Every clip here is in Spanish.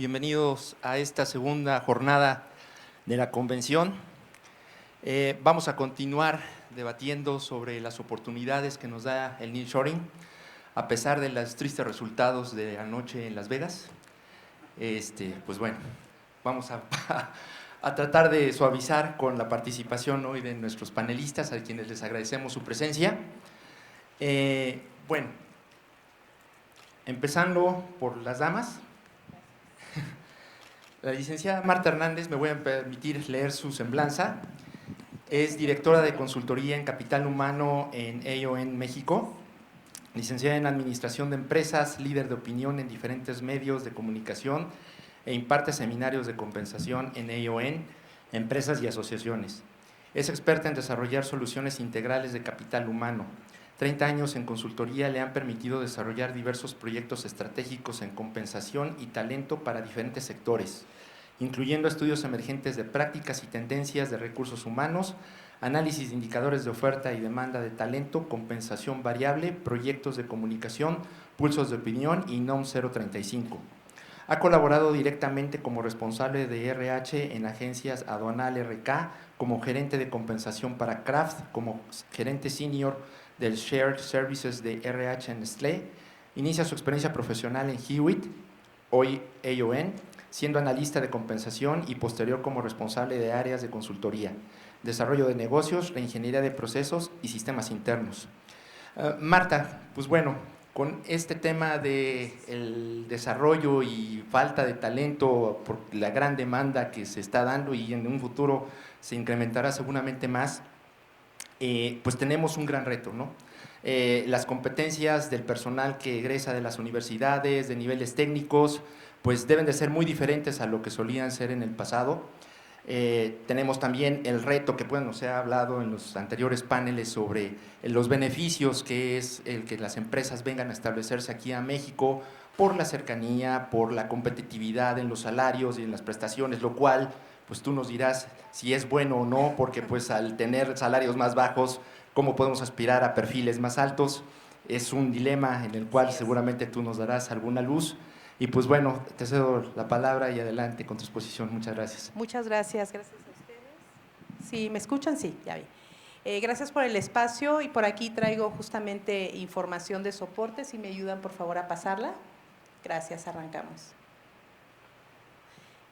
bienvenidos a esta segunda jornada de la convención. Vamos a continuar debatiendo sobre las oportunidades que nos da el nearshoring, a pesar de los tristes resultados de anoche en Las Vegas. Pues bueno, vamos a tratar de suavizar con la participación hoy de nuestros panelistas, a quienes les agradecemos su presencia. Bueno, empezando por las damas. La licenciada Marta Hernández, me voy a permitir leer su semblanza. Es directora de consultoría en capital humano en AON México, licenciada en administración de empresas, líder de opinión en diferentes medios de comunicación e imparte seminarios de compensación en AON, empresas y asociaciones. Es experta en desarrollar soluciones integrales de capital humano. 30 años en consultoría le han permitido desarrollar diversos proyectos estratégicos en compensación y talento para diferentes sectores, incluyendo estudios emergentes de prácticas y tendencias de recursos humanos, análisis de indicadores de oferta y demanda de talento, compensación variable, proyectos de comunicación, pulsos de opinión y NOM 035. Ha colaborado directamente como responsable de RH en agencias Aduanal RK, como gerente de compensación para Kraft, como gerente senior del Shared Services de RH en Nestlé. Inicia su experiencia profesional en Hewitt, hoy AON, siendo analista de compensación y posterior como responsable de áreas de consultoría, desarrollo de negocios, reingeniería de procesos y sistemas internos. Marta, pues bueno, con este tema del desarrollo y falta de talento por la gran demanda que se está dando y en un futuro se incrementará seguramente más, pues tenemos un gran reto, ¿no? Las competencias del personal que egresa de las universidades, de niveles técnicos, pues deben de ser muy diferentes a lo que solían ser en el pasado. Tenemos también el reto que bueno, se ha hablado en los anteriores paneles sobre los beneficios que es el que las empresas vengan a establecerse aquí a México por la cercanía, por la competitividad en los salarios y en las prestaciones, lo cual pues tú nos dirás si es bueno o no, porque pues al tener salarios más bajos, ¿cómo podemos aspirar a perfiles más altos? Es un dilema en el cual seguramente tú nos darás alguna luz. Y pues bueno, te cedo la palabra y adelante con tu exposición. Muchas gracias. Muchas gracias, gracias a ustedes. ¿Sí me escuchan? Sí, ya vi. Gracias por el espacio y por aquí traigo justamente información de soporte. Si me ayudan, por favor, a pasarla. Gracias, arrancamos.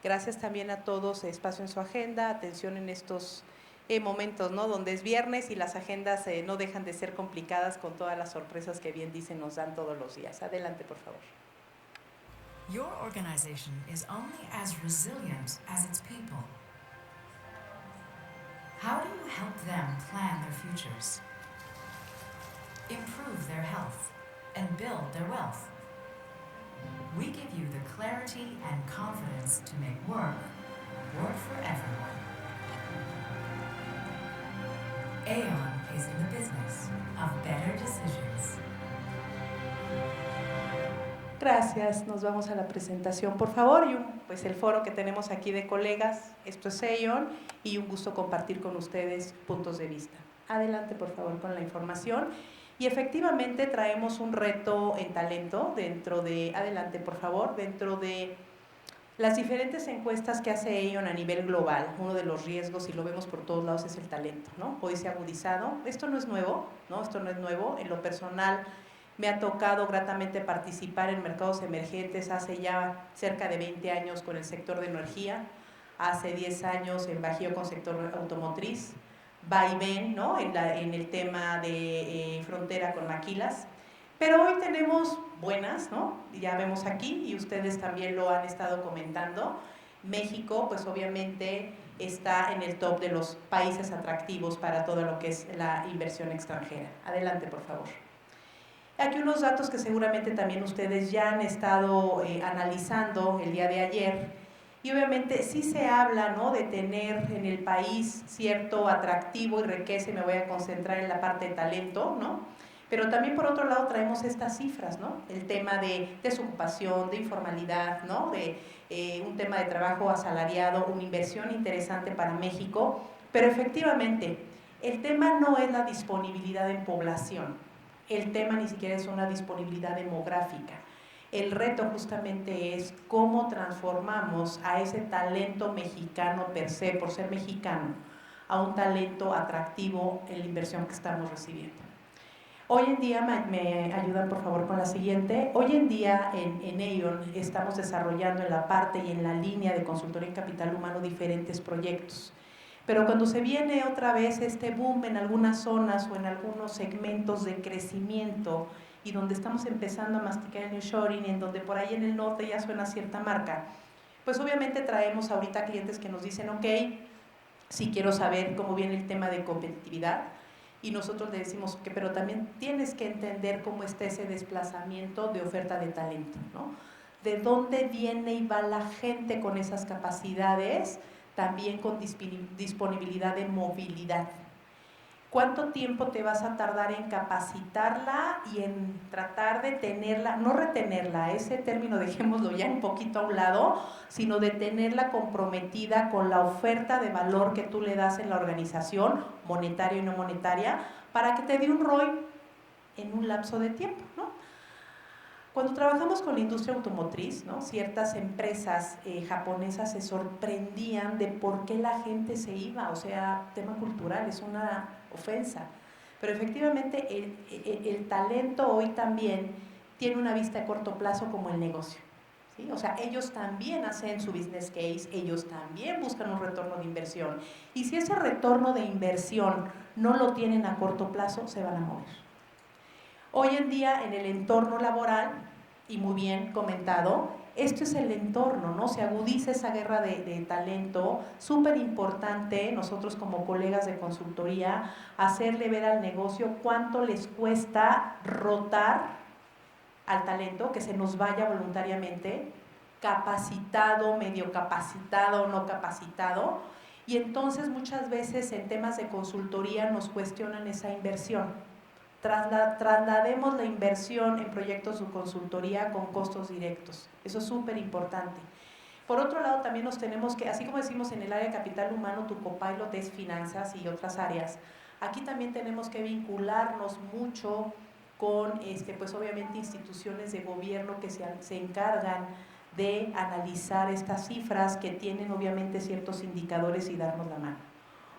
Gracias también a todos, espacio en su agenda, atención en estos momentos, ¿no? Donde es viernes y las agendas no dejan de ser complicadas con todas las sorpresas que bien dicen nos dan todos los días. Adelante, por favor. Your organization is only as resilient as its people. How do you help them plan their futures, improve their health, and build their wealth? We give you the clarity and confidence to make work for everyone. Aon is in the business of better decisions. Gracias, nos vamos a la presentación, por favor, y pues el foro que tenemos aquí de colegas, esto es Aon, y un gusto compartir con ustedes puntos de vista. Adelante, por favor, con la información. Y efectivamente traemos un reto en talento adelante, por favor, dentro de las diferentes encuestas que hace Aon a nivel global. Uno de los riesgos, y lo vemos por todos lados, es el talento, ¿no? Hoy se ha agudizado. Esto no es nuevo, ¿no? Esto no es nuevo. En lo personal, me ha tocado gratamente participar en mercados emergentes hace ya cerca de 20 años con el sector de energía, hace 10 años en Bajío con sector automotriz, va y ven, ¿no? en el tema de frontera con maquilas, pero hoy tenemos buenas, ¿no? Ya vemos aquí y ustedes también lo han estado comentando. México, pues obviamente está en el top de los países atractivos para todo lo que es la inversión extranjera. Adelante, por favor. Aquí unos datos que seguramente también ustedes ya han estado analizando el día de ayer. Y obviamente sí se habla, ¿no?, de tener en el país cierto atractivo y riqueza, y me voy a concentrar en la parte de talento, ¿no? Pero también por otro lado traemos estas cifras, ¿no? El tema de desocupación, de informalidad, ¿no? De un tema de trabajo asalariado, una inversión interesante para México. Pero efectivamente, el tema no es la disponibilidad en población. El tema ni siquiera es una disponibilidad demográfica. El reto justamente es cómo transformamos a ese talento mexicano per se, por ser mexicano, a un talento atractivo en la inversión que estamos recibiendo. Hoy en día, me ayudan por favor con la siguiente, hoy en día en Aon estamos desarrollando en la parte y en la línea de consultoría en capital humano diferentes proyectos. Pero cuando se viene otra vez este boom en algunas zonas o en algunos segmentos de crecimiento y donde estamos empezando a masticar el nearshoring, en donde por ahí en el norte ya suena cierta marca, pues obviamente traemos ahorita clientes que nos dicen, ok, sí quiero saber cómo viene el tema de competitividad, y nosotros le decimos que pero también tienes que entender cómo está ese desplazamiento de oferta de talento, ¿no? De dónde viene y va la gente con esas capacidades, también con disponibilidad de movilidad. ¿Cuánto tiempo te vas a tardar en capacitarla y en tratar de tenerla, no retenerla, ese término dejémoslo ya un poquito a un lado, sino de tenerla comprometida con la oferta de valor que tú le das en la organización, monetaria y no monetaria, para que te dé un ROI en un lapso de tiempo, ¿no? Cuando trabajamos con la industria automotriz, ¿no? Ciertas empresas japonesas se sorprendían de por qué la gente se iba, o sea, tema cultural, es una ofensa. Pero efectivamente el talento hoy también tiene una vista a corto plazo como el negocio, ¿sí? O sea, ellos también hacen su business case, ellos también buscan un retorno de inversión. Y si ese retorno de inversión no lo tienen a corto plazo, se van a mover. Hoy en día en el entorno laboral, y muy bien comentado, esto es el entorno, ¿no? Se agudiza esa guerra de talento, súper importante nosotros como colegas de consultoría, hacerle ver al negocio cuánto les cuesta rotar al talento, que se nos vaya voluntariamente, capacitado, medio capacitado, no capacitado, y entonces muchas veces en temas de consultoría nos cuestionan esa inversión. Traslademos la inversión en proyectos de consultoría con costos directos. Eso es súper importante. Por otro lado, también nos tenemos que, así como decimos en el área de capital humano, tu copilot es finanzas y otras áreas, aquí también tenemos que vincularnos mucho con, pues obviamente, instituciones de gobierno que se encargan de analizar estas cifras, que tienen obviamente ciertos indicadores y darnos la mano.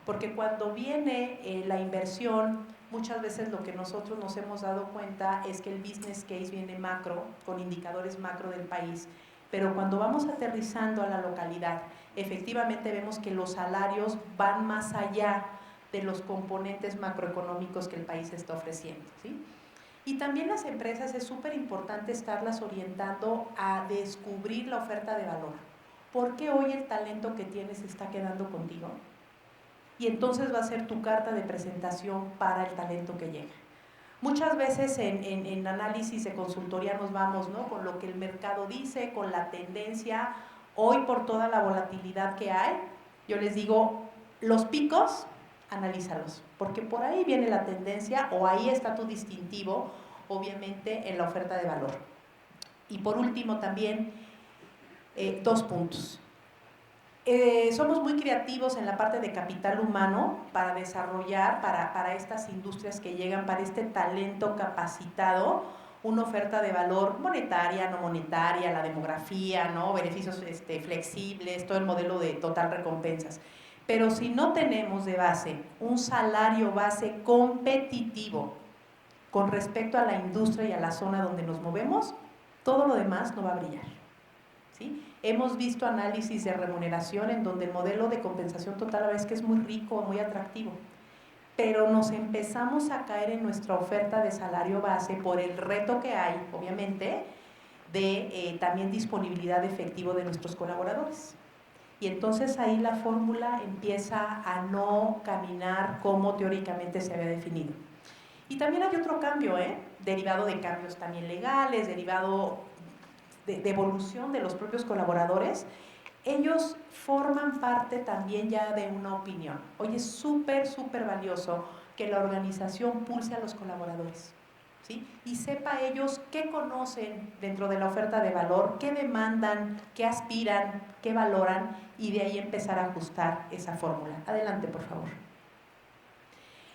Porque cuando viene la inversión, muchas veces lo que nosotros nos hemos dado cuenta es que el business case viene macro, con indicadores macro del país, pero cuando vamos aterrizando a la localidad, efectivamente vemos que los salarios van más allá de los componentes macroeconómicos que el país está ofreciendo, ¿sí? Y también las empresas es súper importante estarlas orientando a descubrir la oferta de valor. ¿Por qué hoy el talento que tienes se está quedando contigo? Y entonces va a ser tu carta de presentación para el talento que llega. Muchas veces en análisis de consultoría nos vamos, ¿no?, con lo que el mercado dice, con la tendencia. Hoy, por toda la volatilidad que hay, yo les digo, los picos, analízalos, porque por ahí viene la tendencia o ahí está tu distintivo, obviamente, en la oferta de valor. Y por último también, 2 puntos. Somos muy creativos en la parte de capital humano para desarrollar para estas industrias que llegan, para este talento capacitado, una oferta de valor monetaria, no monetaria, la demografía, ¿no?, beneficios flexibles, todo el modelo de total recompensas. Pero si no tenemos de base un salario base competitivo con respecto a la industria y a la zona donde nos movemos, todo lo demás no va a brillar, ¿sí? Hemos visto análisis de remuneración en donde el modelo de compensación total a veces que es muy rico, muy atractivo, pero nos empezamos a caer en nuestra oferta de salario base por el reto que hay, obviamente, de también disponibilidad de efectivo de nuestros colaboradores. Y entonces ahí la fórmula empieza a no caminar como teóricamente se había definido. Y también hay otro cambio, derivado de cambios también legales, derivado de evolución de los propios colaboradores. Ellos forman parte también ya de una opinión. Hoy es súper, súper valioso que la organización pulse a los colaboradores, ¿sí?, y sepa ellos qué conocen dentro de la oferta de valor, qué demandan, qué aspiran, qué valoran, y de ahí empezar a ajustar esa fórmula. Adelante, por favor.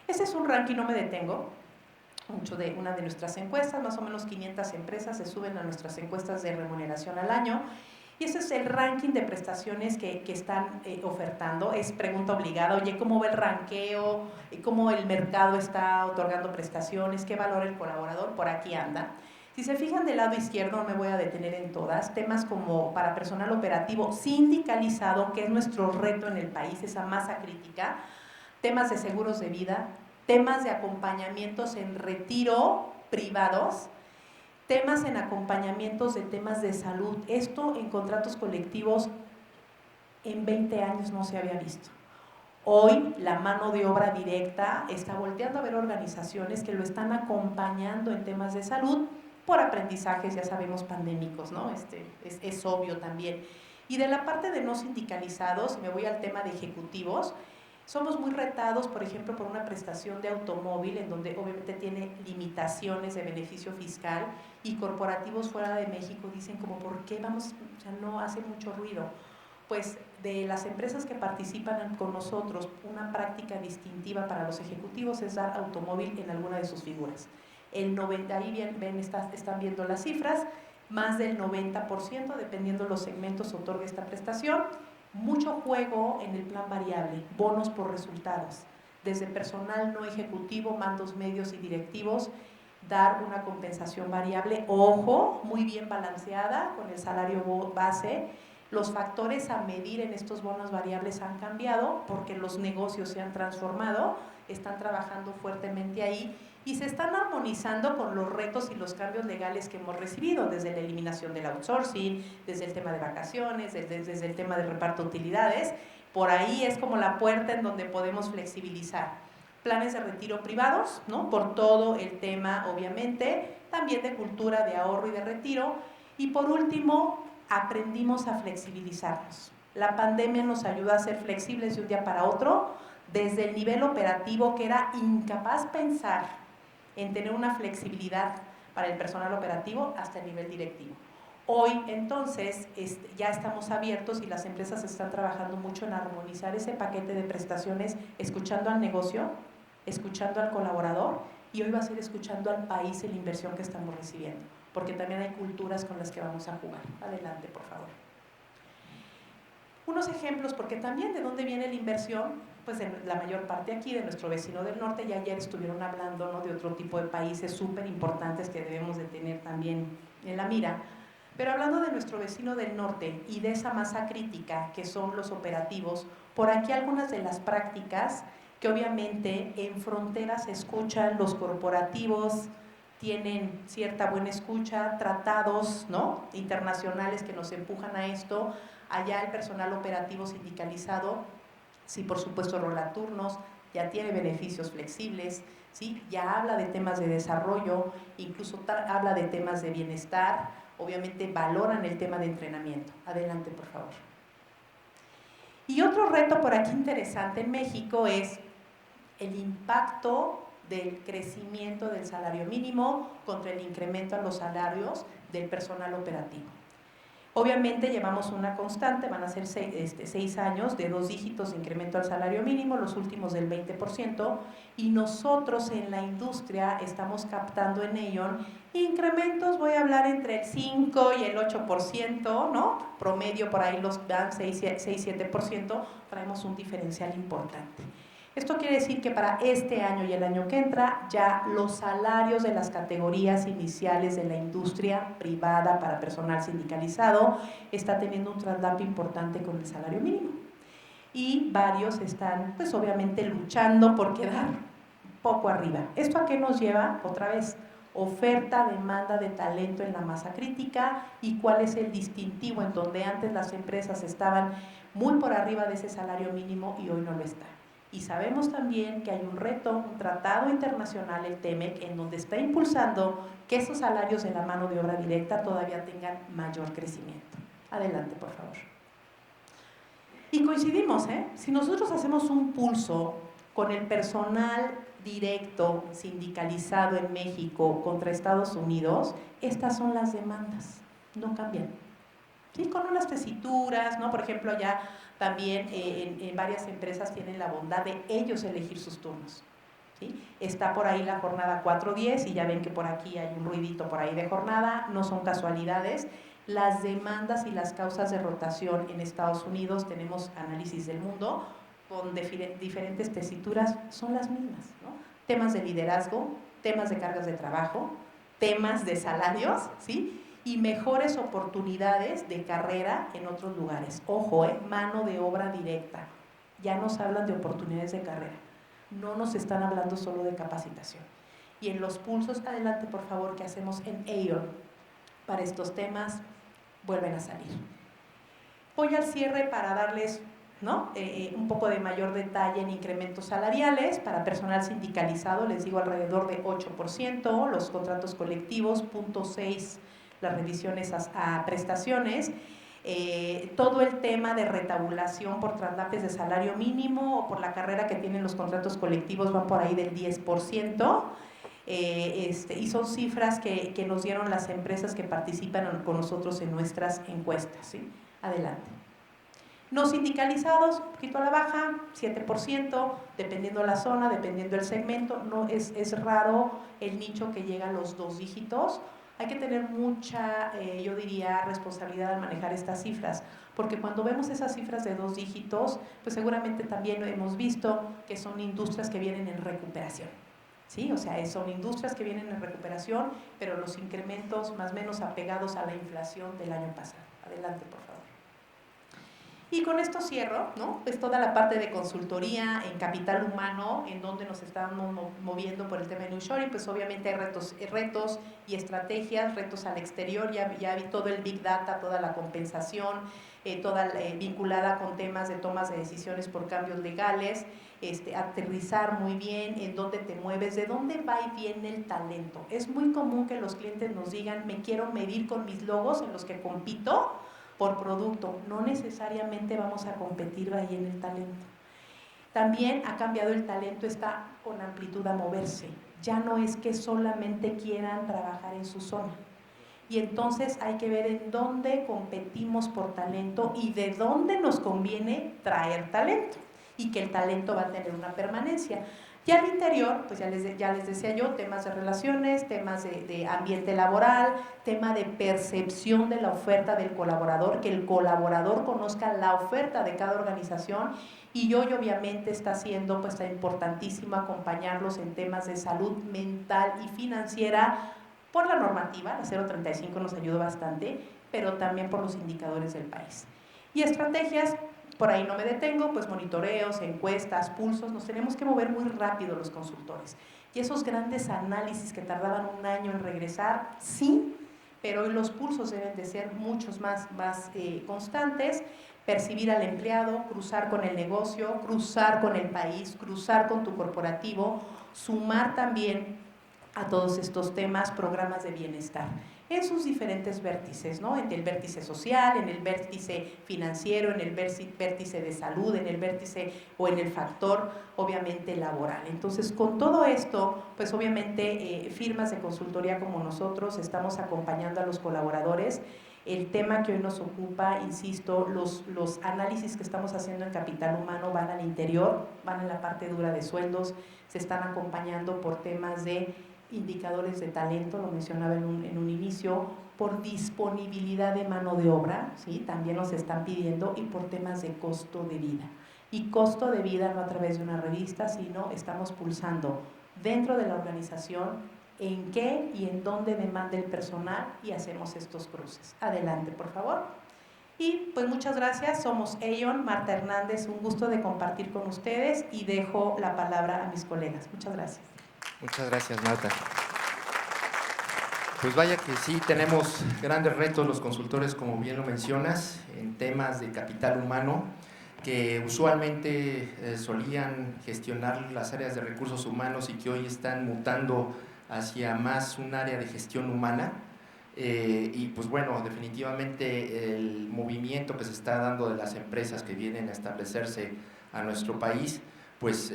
Ese es un ranking, no me detengo. una de nuestras encuestas, más o menos 500 empresas se suben a nuestras encuestas de remuneración al año. Y ese es el ranking de prestaciones que están ofertando. Es pregunta obligada, oye, ¿cómo va el ranqueo? ¿Cómo el mercado está otorgando prestaciones? ¿Qué valora el colaborador? Por aquí anda. Si se fijan del lado izquierdo, no me voy a detener en todas, temas como para personal operativo sindicalizado, que es nuestro reto en el país, esa masa crítica, temas de seguros de vida, temas de acompañamientos en retiro privados, temas en acompañamientos de temas de salud. Esto en contratos colectivos en 20 años no se había visto. Hoy la mano de obra directa está volteando a ver organizaciones que lo están acompañando en temas de salud por aprendizajes, ya sabemos, pandémicos, ¿no? Es obvio también. Y de la parte de no sindicalizados, me voy al tema de ejecutivos, somos muy retados, por ejemplo, por una prestación de automóvil en donde obviamente tiene limitaciones de beneficio fiscal y corporativos fuera de México dicen como, ¿por qué vamos? O sea, no hace mucho ruido. Pues de las empresas que participan con nosotros, una práctica distintiva para los ejecutivos es dar automóvil en alguna de sus figuras. El 90, ahí están viendo las cifras, más del 90%, dependiendo de los segmentos, otorga esta prestación. Mucho juego en el plan variable, bonos por resultados, desde personal no ejecutivo, mandos medios y directivos, dar una compensación variable, ojo, muy bien balanceada con el salario base. Los factores a medir en estos bonos variables han cambiado porque los negocios se han transformado, están trabajando fuertemente ahí y se están armonizando con los retos y los cambios legales que hemos recibido, desde la eliminación del outsourcing, desde el tema de vacaciones, desde el tema de reparto de utilidades. Por ahí es como la puerta en donde podemos flexibilizar. Planes de retiro privados, ¿no? Por todo el tema, obviamente, también de cultura de ahorro y de retiro. Y por último, aprendimos a flexibilizarnos. La pandemia nos ayudó a ser flexibles de un día para otro, desde el nivel operativo, que era incapaz pensar en tener una flexibilidad para el personal operativo, hasta el nivel directivo. Hoy, entonces, ya estamos abiertos y las empresas están trabajando mucho en armonizar ese paquete de prestaciones, escuchando al negocio, escuchando al colaborador, y hoy va a ser escuchando al país en la inversión que estamos recibiendo, porque también hay culturas con las que vamos a jugar. Adelante, por favor. Unos ejemplos, porque también de dónde viene la inversión, pues de la mayor parte aquí, de nuestro vecino del norte, y ayer estuvieron hablando, ¿no?, de otro tipo de países súper importantes que debemos de tener también en la mira, pero hablando de nuestro vecino del norte y de esa masa crítica que son los operativos, por aquí algunas de las prácticas que obviamente en fronteras se escuchan, los corporativos tienen cierta buena escucha, tratados, ¿no?, internacionales que nos empujan a esto. Allá el personal operativo sindicalizado, sí, por supuesto, rola turnos, ya tiene beneficios flexibles, ¿sí?, ya habla de temas de desarrollo, incluso habla de temas de bienestar, obviamente valoran el tema de entrenamiento. Adelante, por favor. Y otro reto por aquí interesante en México es el impacto del crecimiento del salario mínimo contra el incremento a los salarios del personal operativo. Obviamente llevamos una constante, van a ser 6 años de 2 dígitos de incremento al salario mínimo, los últimos del 20%, y nosotros en la industria estamos captando en Aon incrementos, voy a hablar entre el 5 y el 8%, ¿no? Promedio por ahí los dan 6-7%, traemos un diferencial importante. Esto quiere decir que para este año y el año que entra, ya los salarios de las categorías iniciales de la industria privada para personal sindicalizado está teniendo un traslap importante con el salario mínimo. Y varios están, pues obviamente, luchando por quedar poco arriba. ¿Esto a qué nos lleva? Otra vez, oferta, demanda de talento en la masa crítica y cuál es el distintivo en donde antes las empresas estaban muy por arriba de ese salario mínimo y hoy no lo están. Y sabemos también que hay un reto, un tratado internacional, el TEMEC, en donde está impulsando que esos salarios de la mano de obra directa todavía tengan mayor crecimiento. Adelante, por favor. Y coincidimos, si nosotros hacemos un pulso con el personal directo sindicalizado en México contra Estados Unidos, estas son las demandas, no cambian. ¿Sí? Con unas tesituras, ¿no? Por ejemplo, allá también en varias empresas tienen la bondad de ellos elegir sus turnos. ¿sí? Está por ahí la jornada 410 y ya ven que por aquí hay un ruidito por ahí de jornada, no son casualidades. Las demandas y las causas de rotación en Estados Unidos, tenemos análisis del mundo con diferentes tesituras, son las mismas, ¿no? Temas de liderazgo, temas de cargas de trabajo, temas de salarios, ¿sí? Y mejores oportunidades de carrera en otros lugares. Ojo, mano de obra directa. Ya nos hablan de oportunidades de carrera. No nos están hablando solo de capacitación. Y en los pulsos, adelante por favor, que hacemos en Aon para estos temas, vuelven a salir. Voy al cierre para darles, ¿no? Un poco de mayor detalle en incrementos salariales. Para personal sindicalizado, les digo alrededor de 8%, los contratos colectivos, 0.6%, las revisiones a prestaciones. Todo el tema de retabulación por traslapes de salario mínimo o por la carrera que tienen los contratos colectivos van por ahí del 10%. Y son cifras que nos dieron las empresas que participan con nosotros en nuestras encuestas, ¿sí? Adelante. No sindicalizados, un poquito a la baja, 7%, dependiendo de la zona, dependiendo del segmento. No es raro el nicho que llega a los 2 dígitos. Hay que tener mucha, yo diría, responsabilidad al manejar estas cifras, porque cuando vemos esas cifras de 2 dígitos, pues seguramente también hemos visto que son industrias que vienen en recuperación. ¿Sí? O sea, son industrias que vienen en recuperación, pero los incrementos más o menos apegados a la inflación del año pasado. Adelante, por favor. Y con esto cierro, ¿no? Pues toda la parte de consultoría en capital humano, en donde nos estamos moviendo por el tema de nearshoring, pues obviamente hay retos y estrategias, retos al exterior, ya vi todo el Big Data, toda la compensación, toda vinculada con temas de tomas de decisiones por cambios legales, aterrizar muy bien en dónde te mueves, de dónde va y viene el talento. Es muy común que los clientes nos digan, me quiero medir con mis logos en los que compito por producto. No necesariamente vamos a competir ahí en el talento. También ha cambiado el talento, está con amplitud a moverse. Ya no es que solamente quieran trabajar en su zona. Y entonces hay que ver en dónde competimos por talento y de dónde nos conviene traer talento y que el talento va a tener una permanencia. Y al interior, pues ya les decía yo, temas de relaciones, temas de ambiente laboral, tema de percepción de la oferta del colaborador, que el colaborador conozca la oferta de cada organización y hoy obviamente está siendo pues importantísimo acompañarlos en temas de salud mental y financiera por la normativa, la 035 nos ayudó bastante, pero también por los indicadores del país. Y estrategias, por ahí no me detengo, pues monitoreos, encuestas, pulsos, nos tenemos que mover muy rápido los consultores. Y esos grandes análisis que tardaban un año en regresar, sí, pero hoy los pulsos deben de ser muchos más constantes, percibir al empleado, cruzar con el negocio, cruzar con el país, cruzar con tu corporativo, sumar también a todos estos temas, programas de bienestar, en sus diferentes vértices, ¿no? En el vértice social, en el vértice financiero, en el vértice de salud, en el vértice o en el factor, obviamente, laboral. Entonces, con todo esto, pues obviamente, firmas de consultoría como nosotros, estamos acompañando a los colaboradores. El tema que hoy nos ocupa, insisto, los análisis que estamos haciendo en capital humano van al interior, van en la parte dura de sueldos, se están acompañando por temas de indicadores de talento, lo mencionaba en un inicio, por disponibilidad de mano de obra, ¿sí? También nos están pidiendo, y por temas de costo de vida. Y costo de vida no a través de una revista, sino estamos pulsando dentro de la organización en qué y en dónde demanda el personal y hacemos estos cruces. Adelante, por favor. Y pues muchas gracias, somos Aon, Marta Hernández, un gusto de compartir con ustedes y dejo la palabra a mis colegas. Muchas gracias. Muchas gracias, Marta. Pues vaya que sí, tenemos grandes retos los consultores, como bien lo mencionas, en temas de capital humano, que usualmente solían gestionar las áreas de recursos humanos y que hoy están mutando hacia más un área de gestión humana. Y pues bueno, definitivamente el movimiento que se está dando de las empresas que vienen a establecerse a nuestro país, pues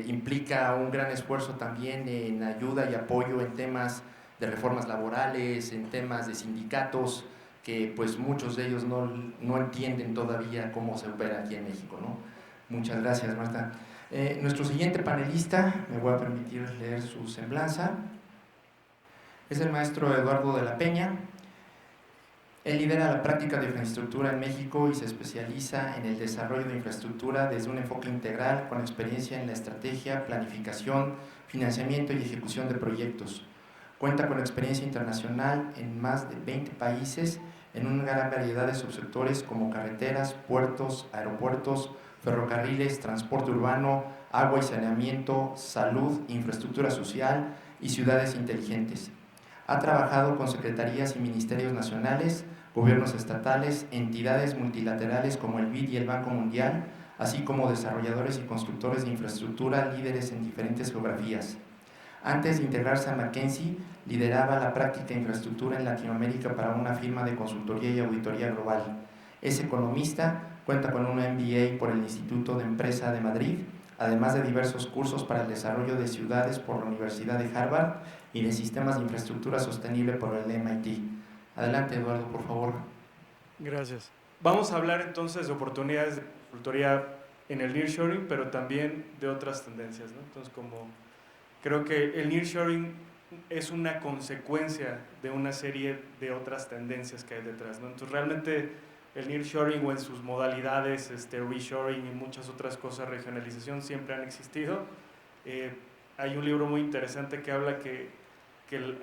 implica un gran esfuerzo también en ayuda y apoyo en temas de reformas laborales, en temas de sindicatos, que pues muchos de ellos no entienden todavía cómo se opera aquí en México, ¿no? Muchas gracias, Marta. Nuestro siguiente panelista, me voy a permitir leer su semblanza, es el maestro Eduardo de la Peña. Él lidera la práctica de infraestructura en México y se especializa en el desarrollo de infraestructura desde un enfoque integral con experiencia en la estrategia, planificación, financiamiento y ejecución de proyectos. Cuenta con experiencia internacional en más de 20 países en una gran variedad de subsectores como carreteras, puertos, aeropuertos, ferrocarriles, transporte urbano, agua y saneamiento, salud, infraestructura social y ciudades inteligentes. Ha trabajado con secretarías y ministerios nacionales, gobiernos estatales, entidades multilaterales como el BID y el Banco Mundial, así como desarrolladores y constructores de infraestructura líderes en diferentes geografías. Antes de integrarse a McKinsey, lideraba la práctica de infraestructura en Latinoamérica para una firma de consultoría y auditoría global. Es economista, cuenta con un MBA por el Instituto de Empresa de Madrid, además de diversos cursos para el desarrollo de ciudades por la Universidad de Harvard y de sistemas de infraestructura sostenible por el MIT. Adelante, Eduardo, por favor. Gracias. Vamos a hablar entonces de oportunidades de consultoría en el nearshoring, pero también de otras tendencias, ¿no? Entonces, como creo que el nearshoring es una consecuencia de una serie de otras tendencias que hay detrás, ¿no? Entonces, realmente el nearshoring o en sus modalidades, reshoring y muchas otras cosas, regionalización, siempre han existido. Hay un libro muy interesante que habla que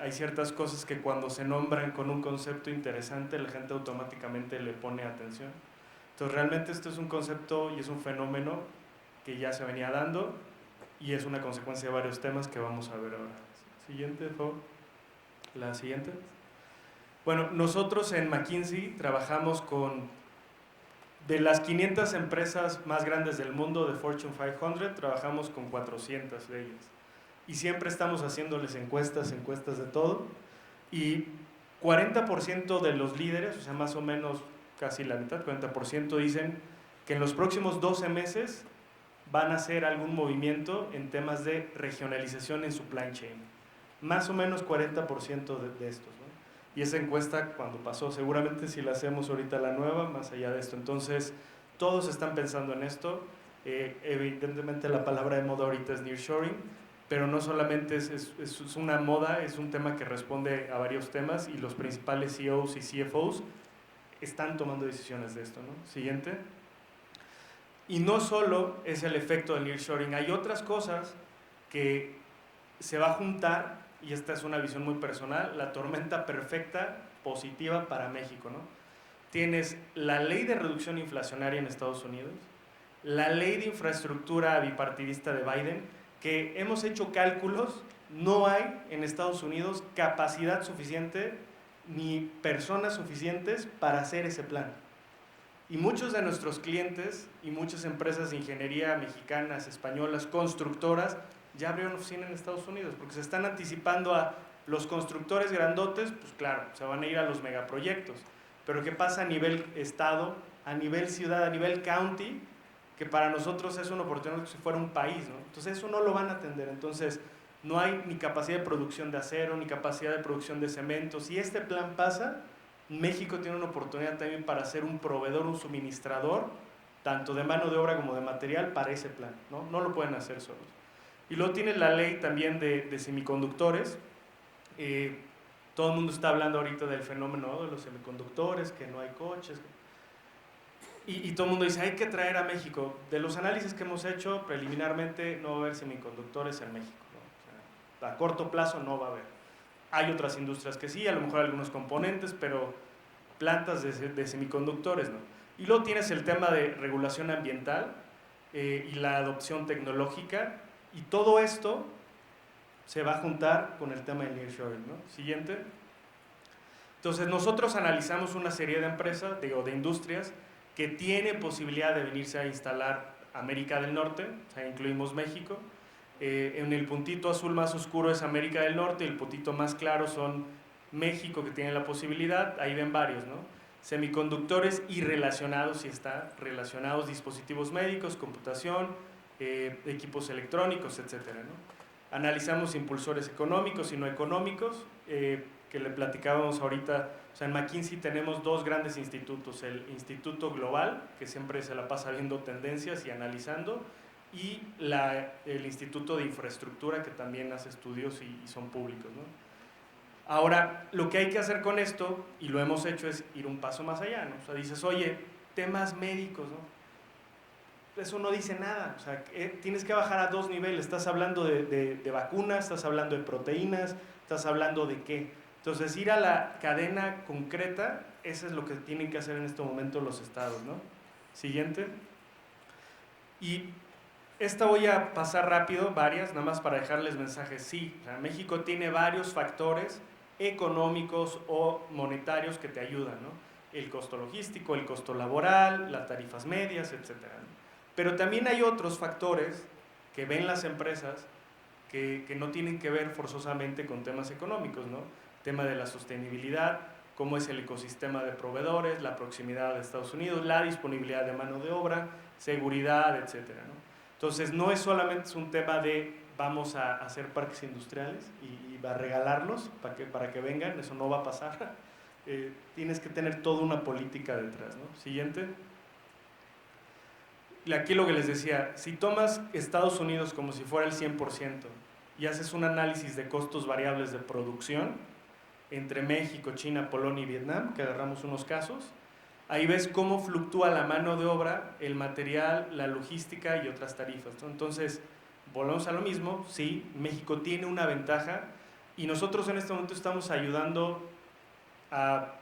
hay ciertas cosas que cuando se nombran con un concepto interesante, la gente automáticamente le pone atención. Entonces, realmente esto es un concepto y es un fenómeno que ya se venía dando y es una consecuencia de varios temas que vamos a ver ahora. Siguiente, por favor. La siguiente. Bueno, nosotros en McKinsey trabajamos con, de las 500 empresas más grandes del mundo de Fortune 500, trabajamos con 400 de ellas. Y siempre estamos haciéndoles encuestas de todo. Y 40% de los líderes, o sea, más o menos casi la mitad, 40%, dicen que en los próximos 12 meses van a hacer algún movimiento en temas de regionalización en supply chain. Más o menos 40% de estos, ¿no? Y esa encuesta, cuando pasó, seguramente si la hacemos ahorita la nueva, más allá de esto. Entonces, todos están pensando en esto. Evidentemente la palabra de moda ahorita es nearshoring, pero no solamente es una moda, es un tema que responde a varios temas y los principales CEOs y CFOs están tomando decisiones de esto, ¿no? Siguiente. Y no solo es el efecto del nearshoring, hay otras cosas que se va a juntar, y esta es una visión muy personal, la tormenta perfecta positiva para México, ¿no? Tienes la ley de reducción inflacionaria en Estados Unidos, la ley de infraestructura bipartidista de Biden, que hemos hecho cálculos, no hay en Estados Unidos capacidad suficiente ni personas suficientes para hacer ese plan. Y muchos de nuestros clientes y muchas empresas de ingeniería mexicanas, españolas, constructoras, ya abrieron oficina en Estados Unidos, porque se están anticipando a los constructores grandotes, pues claro, se van a ir a los megaproyectos. Pero ¿qué pasa a nivel estado, a nivel ciudad, a nivel county? Que para nosotros es una oportunidad como si fuera un país, ¿no? Entonces eso no lo van a atender. Entonces no hay ni capacidad de producción de acero, ni capacidad de producción de cemento. Si este plan pasa, México tiene una oportunidad también para ser un proveedor, un suministrador, tanto de mano de obra como de material para ese plan, ¿no? No lo pueden hacer solos. Y luego tiene la ley también de semiconductores. Todo el mundo está hablando ahorita del fenómeno, ¿no?, de los semiconductores, que no hay coches. Y todo el mundo dice, hay que traer a México. De los análisis que hemos hecho, preliminarmente no va a haber semiconductores en México, ¿no? O sea, a corto plazo no va a haber. Hay otras industrias que sí, a lo mejor algunos componentes, pero plantas de semiconductores, ¿no? Y luego tienes el tema de regulación ambiental y la adopción tecnológica, y todo esto se va a juntar con el tema del nearshoring, ¿no? Siguiente. Entonces, nosotros analizamos una serie de empresas, de industrias, que tiene posibilidad de venirse a instalar América del Norte, o sea, incluimos México. En el puntito azul más oscuro es América del Norte, y el puntito más claro son México, que tiene la posibilidad. Ahí ven varios, ¿no? Semiconductores y relacionados, si está relacionados, dispositivos médicos, computación, equipos electrónicos, etcétera, ¿no? Analizamos impulsores económicos y no económicos, que le platicábamos ahorita. O sea, en McKinsey tenemos dos grandes institutos, el Instituto Global, que siempre se la pasa viendo tendencias y analizando, y el Instituto de Infraestructura, que también hace estudios y son públicos, ¿no? Ahora, lo que hay que hacer con esto, y lo hemos hecho, es ir un paso más allá, ¿no? O sea, dices, oye, temas médicos, ¿no? Eso no dice nada, o sea, tienes que bajar a 2 niveles, estás hablando de vacunas, estás hablando de proteínas, estás hablando de qué. Entonces, ir a la cadena concreta, eso es lo que tienen que hacer en este momento los estados, ¿no? Siguiente. Y esta voy a pasar rápido, varias, nada más para dejarles mensajes. Sí, o sea, México tiene varios factores económicos o monetarios que te ayudan, ¿no? El costo logístico, el costo laboral, las tarifas medias, etcétera, ¿no? Pero también hay otros factores que ven las empresas que no tienen que ver forzosamente con temas económicos, ¿no? Tema de la sostenibilidad, cómo es el ecosistema de proveedores, la proximidad de Estados Unidos, la disponibilidad de mano de obra, seguridad, etcétera, ¿no? Entonces, no es solamente un tema de vamos a hacer parques industriales y a regalarlos para que vengan, eso no va a pasar. Tienes que tener toda una política detrás, ¿no? Siguiente. Y aquí lo que les decía, si tomas Estados Unidos como si fuera el 100% y haces un análisis de costos variables de producción entre México, China, Polonia y Vietnam, que agarramos unos casos, ahí ves cómo fluctúa la mano de obra, el material, la logística y otras tarifas, ¿no? Entonces, volvemos a lo mismo, sí, México tiene una ventaja y nosotros en este momento estamos ayudando a,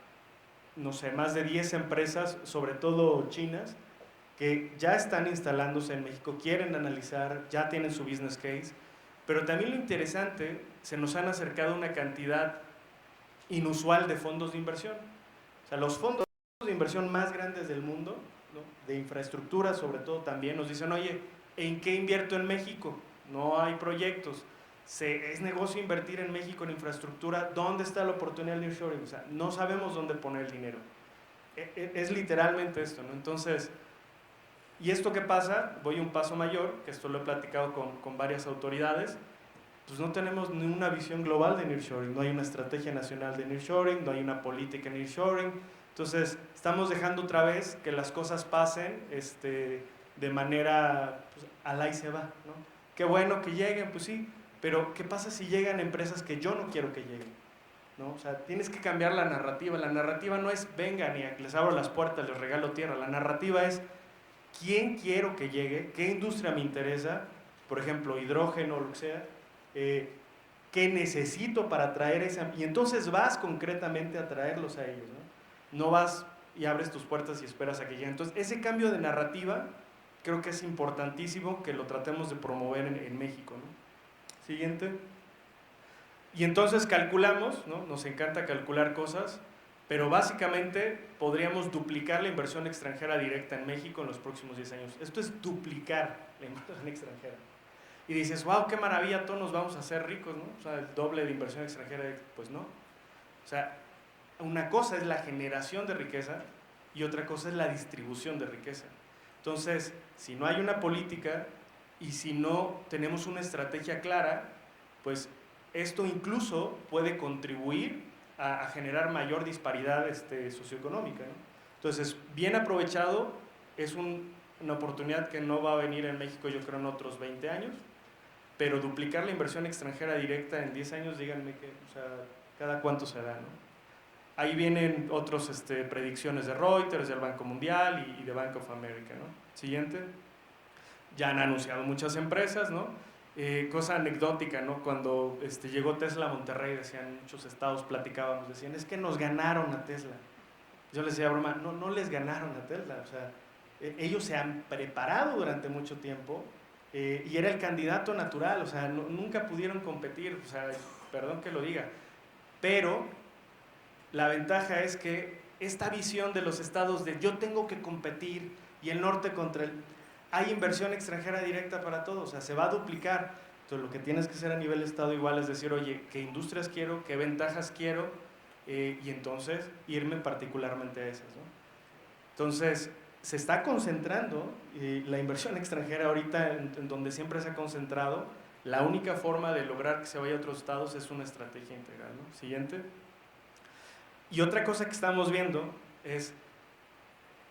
no sé, más de 10 empresas, sobre todo chinas, que ya están instalándose en México, quieren analizar, ya tienen su business case, pero también lo interesante, se nos han acercado una cantidad inusual de fondos de inversión. O sea, los fondos de inversión más grandes del mundo, ¿no? De infraestructura sobre todo también, nos dicen, oye, ¿en qué invierto en México? No hay proyectos. ¿Es negocio invertir en México en infraestructura? ¿Dónde está la oportunidad del nearshoring? O sea, no sabemos dónde poner el dinero. Es literalmente esto, ¿no? Entonces, ¿y esto qué pasa? Voy un paso mayor, que esto lo he platicado con varias autoridades, pues no tenemos ni una visión global de nearshoring, no hay una estrategia nacional de nearshoring, no hay una política de nearshoring. Entonces, estamos dejando otra vez que las cosas pasen de manera, pues, al ahí se va, ¿no? Qué bueno que lleguen, pues sí, pero ¿qué pasa si llegan empresas que yo no quiero que lleguen? ¿No? O sea, tienes que cambiar la narrativa no es vengan y les abro las puertas, les regalo tierra, la narrativa es quién quiero que llegue, qué industria me interesa, por ejemplo, hidrógeno o lo que sea, qué necesito para traer esa, y entonces vas concretamente a traerlos a ellos, ¿no? No vas y abres tus puertas y esperas a que lleguen. Entonces, ese cambio de narrativa creo que es importantísimo que lo tratemos de promover en México, ¿no? Siguiente. Y entonces calculamos, ¿no? Nos encanta calcular cosas, pero básicamente podríamos duplicar la inversión extranjera directa en México en los próximos 10 años. Esto es duplicar la inversión extranjera. Y dices, wow, qué maravilla, todos nos vamos a hacer ricos, ¿no? O sea, el doble de inversión extranjera, pues no. O sea, una cosa es la generación de riqueza y otra cosa es la distribución de riqueza. Entonces, si no hay una política y si no tenemos una estrategia clara, pues esto incluso puede contribuir a generar mayor disparidad socioeconómica, ¿no? Entonces, bien aprovechado, es una oportunidad que no va a venir en México, yo creo, en otros 20 años, pero duplicar la inversión extranjera directa en 10 años, díganme que, o sea, ¿cada cuánto se da, no? Ahí vienen otras predicciones de Reuters, del Banco Mundial y de Bank of America, ¿no? Siguiente. Ya han anunciado muchas empresas, ¿no? Cosa anecdótica, ¿no? Cuando llegó Tesla a Monterrey, decían, muchos estados platicábamos, decían, es que nos ganaron a Tesla. Yo les decía, broma, no les ganaron a Tesla, o sea, ellos se han preparado durante mucho tiempo y era el candidato natural, o sea, nunca pudieron competir, o sea, perdón que lo diga, pero la ventaja es que esta visión de los estados de yo tengo que competir y el norte contra el... Hay inversión extranjera directa para todos, o sea, se va a duplicar. Entonces, lo que tienes que hacer a nivel estado igual es decir, oye, ¿qué industrias quiero? ¿Qué ventajas quiero? Y entonces irme particularmente a esas, ¿no? Entonces, se está concentrando la inversión extranjera ahorita en donde siempre se ha concentrado. La única forma de lograr que se vaya a otros estados es una estrategia integral, ¿no? Siguiente. Y otra cosa que estamos viendo es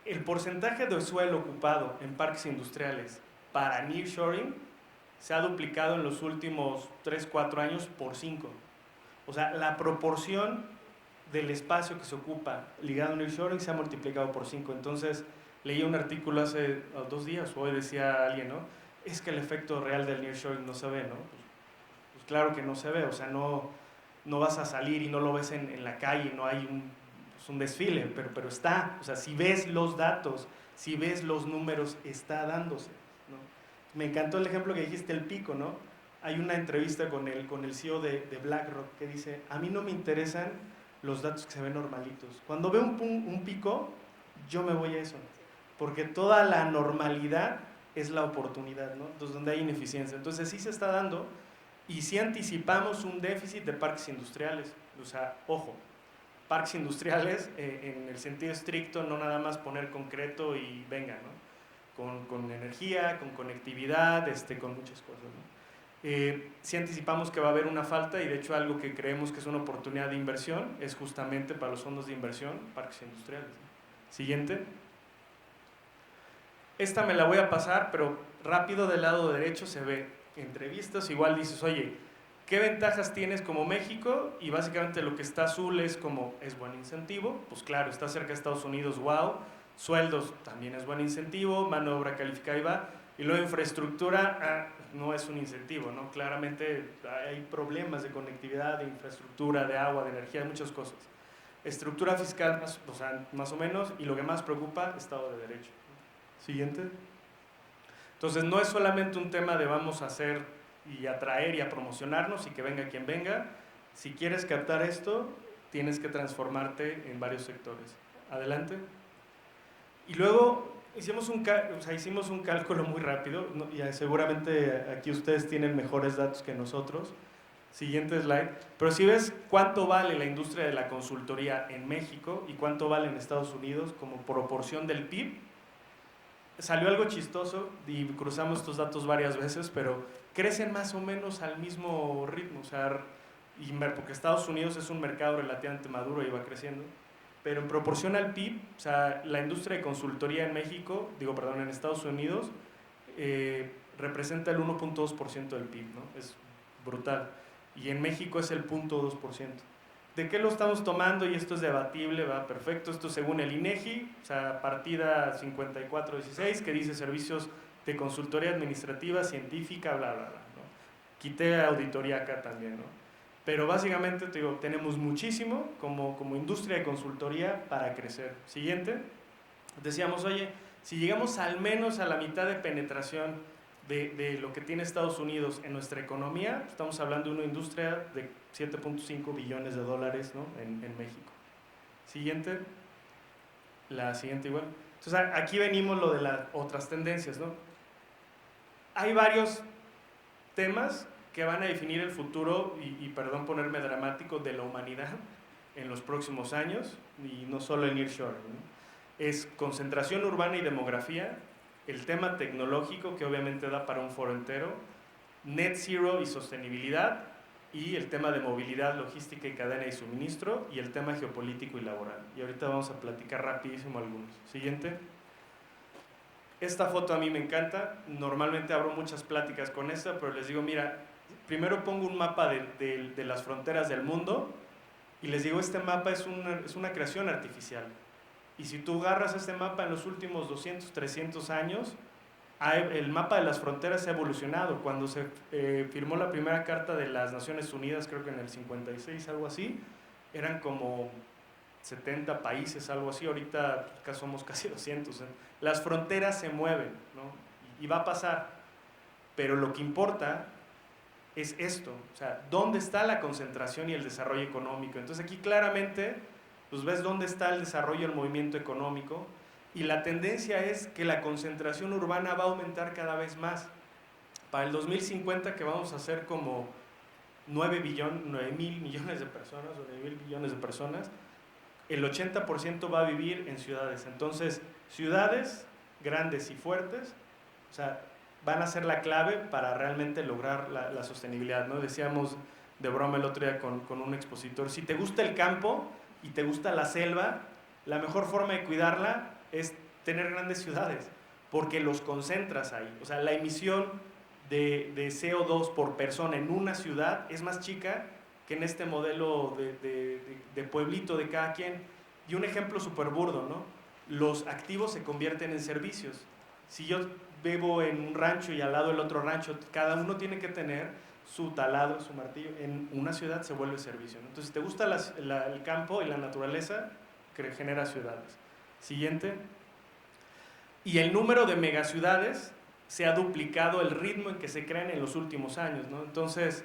el porcentaje de suelo ocupado en parques industriales para nearshoring se ha duplicado en los últimos 3, 4 años por 5. O sea, la proporción del espacio que se ocupa ligado a nearshoring se ha multiplicado por 5. Entonces, leí un artículo hace 2 días, o hoy decía alguien, ¿no? Es que el efecto real del nearshoring no se ve, ¿no? Pues claro que no se ve, o sea, no vas a salir y no lo ves en la calle, no hay un desfile, pero está, o sea, si ves los datos, si ves los números, está dándose, ¿no? Me encantó el ejemplo que dijiste, el pico, ¿no? Hay una entrevista con el CEO de BlackRock que dice, a mí no me interesan los datos que se ven normalitos. Cuando veo un pico, yo me voy a eso, porque toda la normalidad es la oportunidad, ¿no? Entonces, donde hay ineficiencia. Entonces, sí se está dando, y sí anticipamos un déficit de parques industriales. O sea, ojo, parques industriales en el sentido estricto, no nada más poner concreto y venga, ¿no? Con energía, con conectividad, con muchas cosas, ¿no? Sí anticipamos que va a haber una falta, y de hecho algo que creemos que es una oportunidad de inversión es justamente para los fondos de inversión, parques industriales, ¿no? Siguiente. Esta me la voy a pasar, pero rápido. Del lado derecho se ve entrevistas, igual dices, oye, ¿qué ventajas tienes como México? Y básicamente lo que está azul es como, es buen incentivo, pues claro, está cerca de Estados Unidos, wow, sueldos también es buen incentivo, mano de obra calificada y va, y luego infraestructura, no es un incentivo, ¿no? Claramente hay problemas de conectividad, de infraestructura, de agua, de energía, de muchas cosas. Estructura fiscal, o sea, más o menos, y lo que más preocupa, Estado de Derecho. Siguiente. Entonces, no es solamente un tema de vamos a hacer y atraer y a promocionarnos y que venga quien venga. Si quieres captar esto, tienes que transformarte en varios sectores. Adelante. Y luego hicimos un cálculo muy rápido, ¿no? Y seguramente aquí ustedes tienen mejores datos que nosotros. Siguiente slide. Pero si ves cuánto vale la industria de la consultoría en México y cuánto vale en Estados Unidos como proporción del PIB, salió algo chistoso y cruzamos estos datos varias veces, pero crecen más o menos al mismo ritmo, o sea, porque Estados Unidos es un mercado relativamente maduro y va creciendo, pero en proporción al PIB, o sea, la industria de consultoría en México, en Estados Unidos, representa el 1.2% del PIB, ¿no? Es brutal. Y en México es el 0.2%. ¿De qué lo estamos tomando? Y esto es debatible, va perfecto. Esto según el INEGI, o sea, partida 5416, que dice servicios de consultoría administrativa, científica, bla, bla, bla, ¿no? Quité auditoría acá también, ¿no? Pero básicamente, te digo, tenemos muchísimo como industria de consultoría para crecer. Siguiente. Decíamos, oye, si llegamos al menos a la mitad de penetración de lo que tiene Estados Unidos en nuestra economía, estamos hablando de una industria de 7.5 billones de dólares, ¿no? en México. Siguiente. La siguiente igual. Entonces, aquí venimos lo de las otras tendencias, ¿no? Hay varios temas que van a definir el futuro, y perdón ponerme dramático, de la humanidad en los próximos años, y no solo el nearshoring, ¿no? Es concentración urbana y demografía, el tema tecnológico, que obviamente da para un foro entero, net zero y sostenibilidad, y el tema de movilidad, logística y cadena de suministro, y el tema geopolítico y laboral. Y ahorita vamos a platicar rapidísimo algunos. Siguiente. Esta foto a mí me encanta, normalmente abro muchas pláticas con esta, pero les digo, mira, primero pongo un mapa de las fronteras del mundo, y les digo, este mapa es una creación artificial. Y si tú agarras este mapa en los últimos 200, 300 años, el mapa de las fronteras se ha evolucionado. Cuando se firmó la primera carta de las Naciones Unidas, creo que en el 56, algo así, eran como 70 países, algo así. Ahorita somos casi 200. Las fronteras se mueven, ¿no? Y va a pasar. Pero lo que importa es esto, o sea, ¿dónde está la concentración y el desarrollo económico? Entonces aquí claramente pues ves dónde está el desarrollo del movimiento económico, y la tendencia es que la concentración urbana va a aumentar cada vez más. Para el 2050, que vamos a ser como 9 mil millones de personas, o 9 mil billones de personas, el 80% va a vivir en ciudades. Entonces, ciudades grandes y fuertes, o sea, van a ser la clave para realmente lograr la sostenibilidad, ¿no? Decíamos de broma el otro día con un expositor, si te gusta el campo y te gusta la selva, la mejor forma de cuidarla es tener grandes ciudades, porque los concentras ahí. O sea, la emisión de CO2 por persona en una ciudad es más chica que en este modelo de pueblito de cada quien. Y un ejemplo súper burdo, ¿no? Los activos se convierten en servicios. Si yo vivo en un rancho y al lado el otro rancho, cada uno tiene que tener su taladro, su martillo. En una ciudad se vuelve servicio, ¿no? Entonces, si te gusta el campo y la naturaleza, que genera ciudades. Siguiente. Y el número de megaciudades se ha duplicado el ritmo en que se crean en los últimos años, ¿no? Entonces,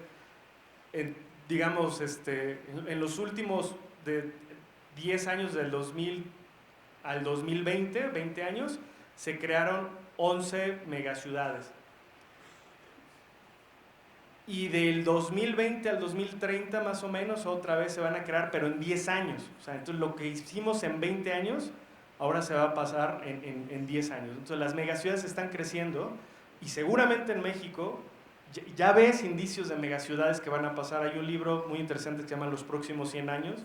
digamos, en los últimos de 10 años, del 2000 al 2020, 20 años, se crearon 11 megaciudades. Y del 2020 al 2030 más o menos otra vez se van a crear, pero en 10 años. O sea, entonces lo que hicimos en 20 años, ahora se va a pasar en 10 años. Entonces las megaciudades están creciendo y seguramente en México ya ves indicios de megaciudades que van a pasar. Hay un libro muy interesante que se llama Los próximos 100 años,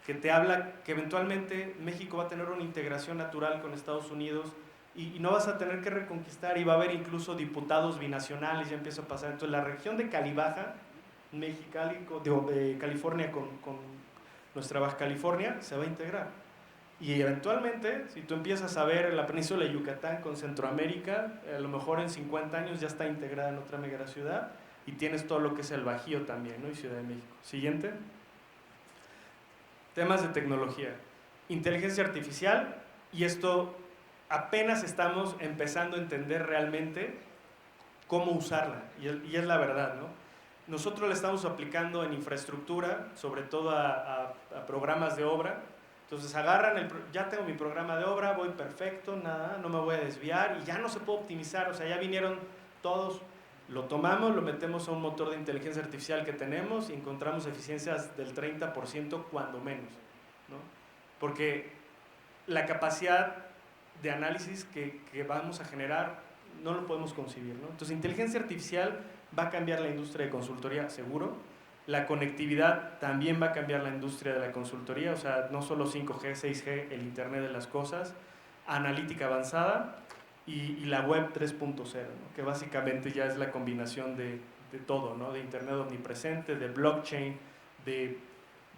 que te habla que eventualmente México va a tener una integración natural con Estados Unidos y no vas a tener que reconquistar, y va a haber incluso diputados binacionales, ya empieza a pasar. Entonces la región de Cali-Baja, Mexicali, de California con nuestra Baja California, se va a integrar. Y eventualmente, si tú empiezas a ver la península de Yucatán con Centroamérica, a lo mejor en 50 años ya está integrada en otra megaciudad, y tienes todo lo que es el Bajío también, ¿no? Y Ciudad de México. Siguiente. Temas de tecnología. Inteligencia artificial, y esto apenas estamos empezando a entender realmente cómo usarla, y es la verdad, ¿no? Nosotros la estamos aplicando en infraestructura, sobre todo a programas de obra. Entonces agarran, ya tengo mi programa de obra, voy perfecto, nada, no me voy a desviar, y ya no se puede optimizar. O sea, ya vinieron todos, lo tomamos, lo metemos a un motor de inteligencia artificial que tenemos y encontramos eficiencias del 30% cuando menos, ¿no? Porque la capacidad de análisis que vamos a generar no lo podemos concebir, ¿no? Entonces, inteligencia artificial va a cambiar la industria de consultoría, seguro. La conectividad también va a cambiar la industria de la consultoría, o sea, no solo 5G, 6G, el Internet de las cosas, analítica avanzada y la web 3.0, ¿no? Que básicamente ya es la combinación de todo, ¿no? De Internet omnipresente, de blockchain,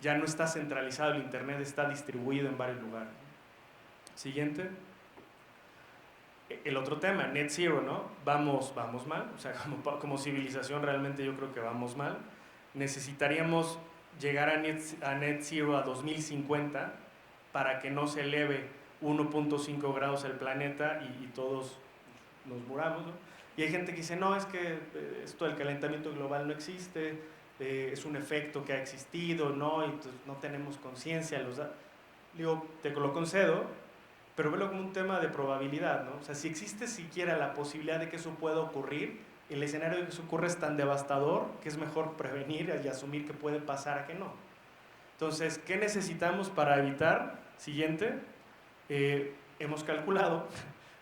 ya no está centralizado el Internet, está distribuido en varios lugares. Siguiente. El otro tema, net zero, ¿no? Vamos mal, o sea, como civilización realmente yo creo que vamos mal. Necesitaríamos llegar a net zero a 2050 para que no se eleve 1.5 grados el planeta y todos nos muramos, ¿no? Y hay gente que dice, no, es que esto del calentamiento global no existe, es un efecto que ha existido, ¿no? Y entonces no tenemos conciencia. Digo, te lo concedo, pero velo como un tema de probabilidad, ¿no? O sea, si existe siquiera la posibilidad de que eso pueda ocurrir, el escenario de que eso ocurra es tan devastador que es mejor prevenir y asumir que puede pasar a que no. Entonces, ¿qué necesitamos para evitar? Siguiente, hemos calculado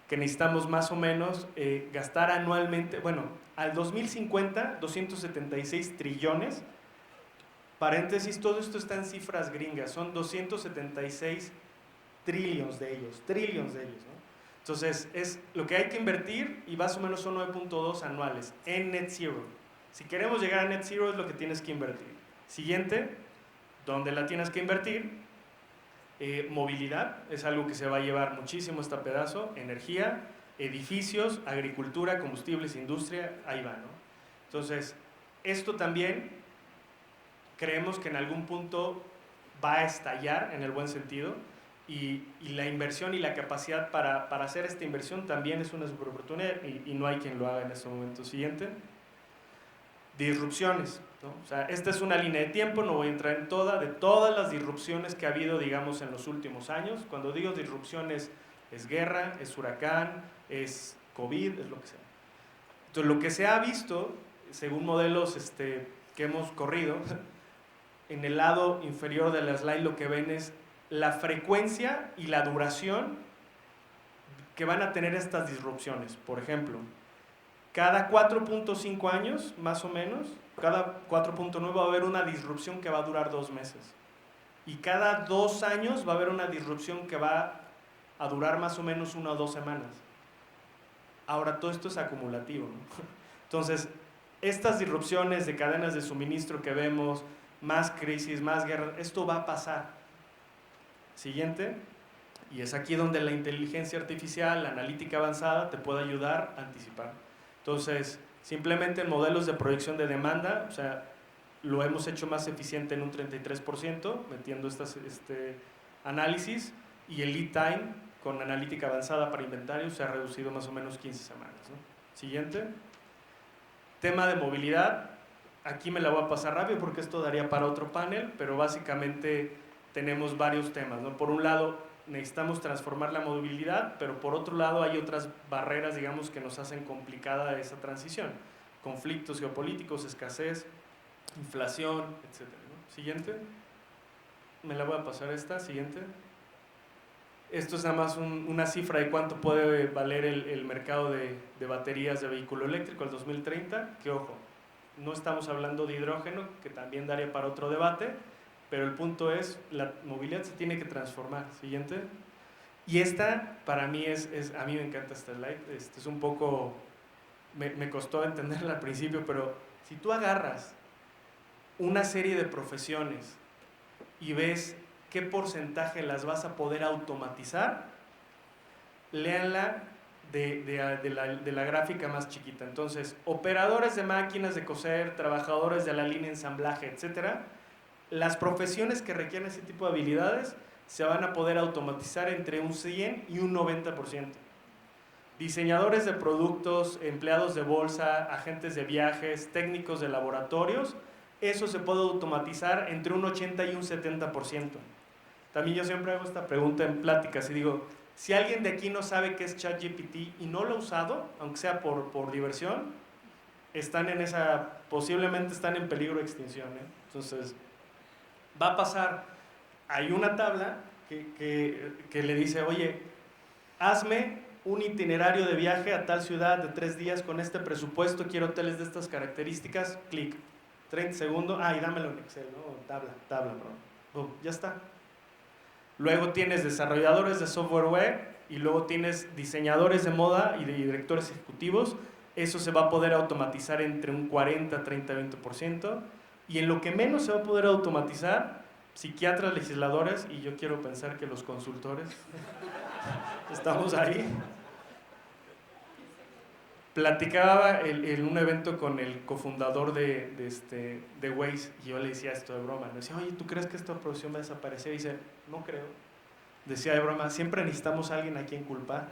que necesitamos más o menos gastar anualmente, bueno, al 2050, 276 trillones, paréntesis, todo esto está en cifras gringas, son 276 trillions de ellos, ¿no? Entonces, es lo que hay que invertir y más o menos son 9.2 anuales en net zero. Si queremos llegar a net zero es lo que tienes que invertir. Siguiente, ¿dónde la tienes que invertir? Movilidad, es algo que se va a llevar muchísimo este pedazo, energía, edificios, agricultura, combustibles, industria, ahí va, ¿no? Entonces, esto también creemos que en algún punto va a estallar en el buen sentido. Y la inversión y la capacidad para hacer esta inversión también es una super oportunidad y no hay quien lo haga en este momento. Siguiente. Disrupciones, ¿no? O sea, esta es una línea de tiempo, no voy a entrar en de todas las disrupciones que ha habido, digamos, en los últimos años. Cuando digo disrupciones, es guerra, es huracán, es COVID, es lo que sea. Entonces, lo que se ha visto, según modelos que hemos corrido, en el lado inferior de la slide lo que ven es la frecuencia y la duración que van a tener estas disrupciones. Por ejemplo, cada 4.5 años, más o menos, cada 4.9 va a haber una disrupción que va a durar 2 meses. Y cada 2 años va a haber una disrupción que va a durar más o menos 1 o 2 semanas. Ahora, todo esto es acumulativo, ¿no? Entonces, estas disrupciones de cadenas de suministro que vemos, más crisis, más guerra, esto va a pasar. Siguiente. Y es aquí donde la inteligencia artificial, la analítica avanzada, te puede ayudar a anticipar. Entonces, simplemente en modelos de proyección de demanda, o sea, lo hemos hecho más eficiente en un 33%, metiendo este análisis, y el lead time con analítica avanzada para inventario se ha reducido más o menos 15 semanas, ¿no? Siguiente. Tema de movilidad. Aquí me la voy a pasar rápido porque esto daría para otro panel, pero básicamente tenemos varios temas, ¿no? Por un lado, necesitamos transformar la movilidad, pero por otro lado hay otras barreras, digamos, que nos hacen complicada esa transición. Conflictos geopolíticos, escasez, inflación, etc., ¿no? Siguiente. Me la voy a pasar esta. Siguiente. Esto es nada más una cifra de cuánto puede valer el mercado de baterías de vehículo eléctrico al 2030, que ojo, no estamos hablando de hidrógeno, que también daría para otro debate, pero el punto es, la movilidad se tiene que transformar. Siguiente. Y esta, para mí, a mí me encanta esta slide, es un poco, me costó entenderla al principio, pero si tú agarras una serie de profesiones y ves qué porcentaje las vas a poder automatizar, léanla de la gráfica más chiquita. Entonces, operadores de máquinas de coser, trabajadores de la línea de ensamblaje, etcétera, las profesiones que requieren ese tipo de habilidades se van a poder automatizar entre un 100 y un 90%. Diseñadores de productos, empleados de bolsa, agentes de viajes, técnicos de laboratorios, eso se puede automatizar entre un 80 y un 70%. También yo siempre hago esta pregunta en pláticas y digo, si alguien de aquí no sabe qué es ChatGPT y no lo ha usado, aunque sea por diversión, posiblemente están en peligro de extinción, ¿eh? Entonces, va a pasar, hay una tabla que le dice, oye, hazme un itinerario de viaje a tal ciudad de 3 días con este presupuesto, quiero hoteles de estas características, clic, 30 segundos, y dámelo en Excel, ¿no? Tabla, bro. Ya está. Luego tienes desarrolladores de software web y luego tienes diseñadores de moda y de directores ejecutivos. Eso se va a poder automatizar entre un 40, 30, 20%. Y en lo que menos se va a poder automatizar, psiquiatras, legisladores, y yo quiero pensar que los consultores, estamos ahí. Platicaba en un evento con el cofundador de Waze y yo le decía esto de broma. Le decía, oye, ¿tú crees que esta profesión va a desaparecer? Y dice, no creo. Decía de broma, siempre necesitamos a alguien a quien culpar.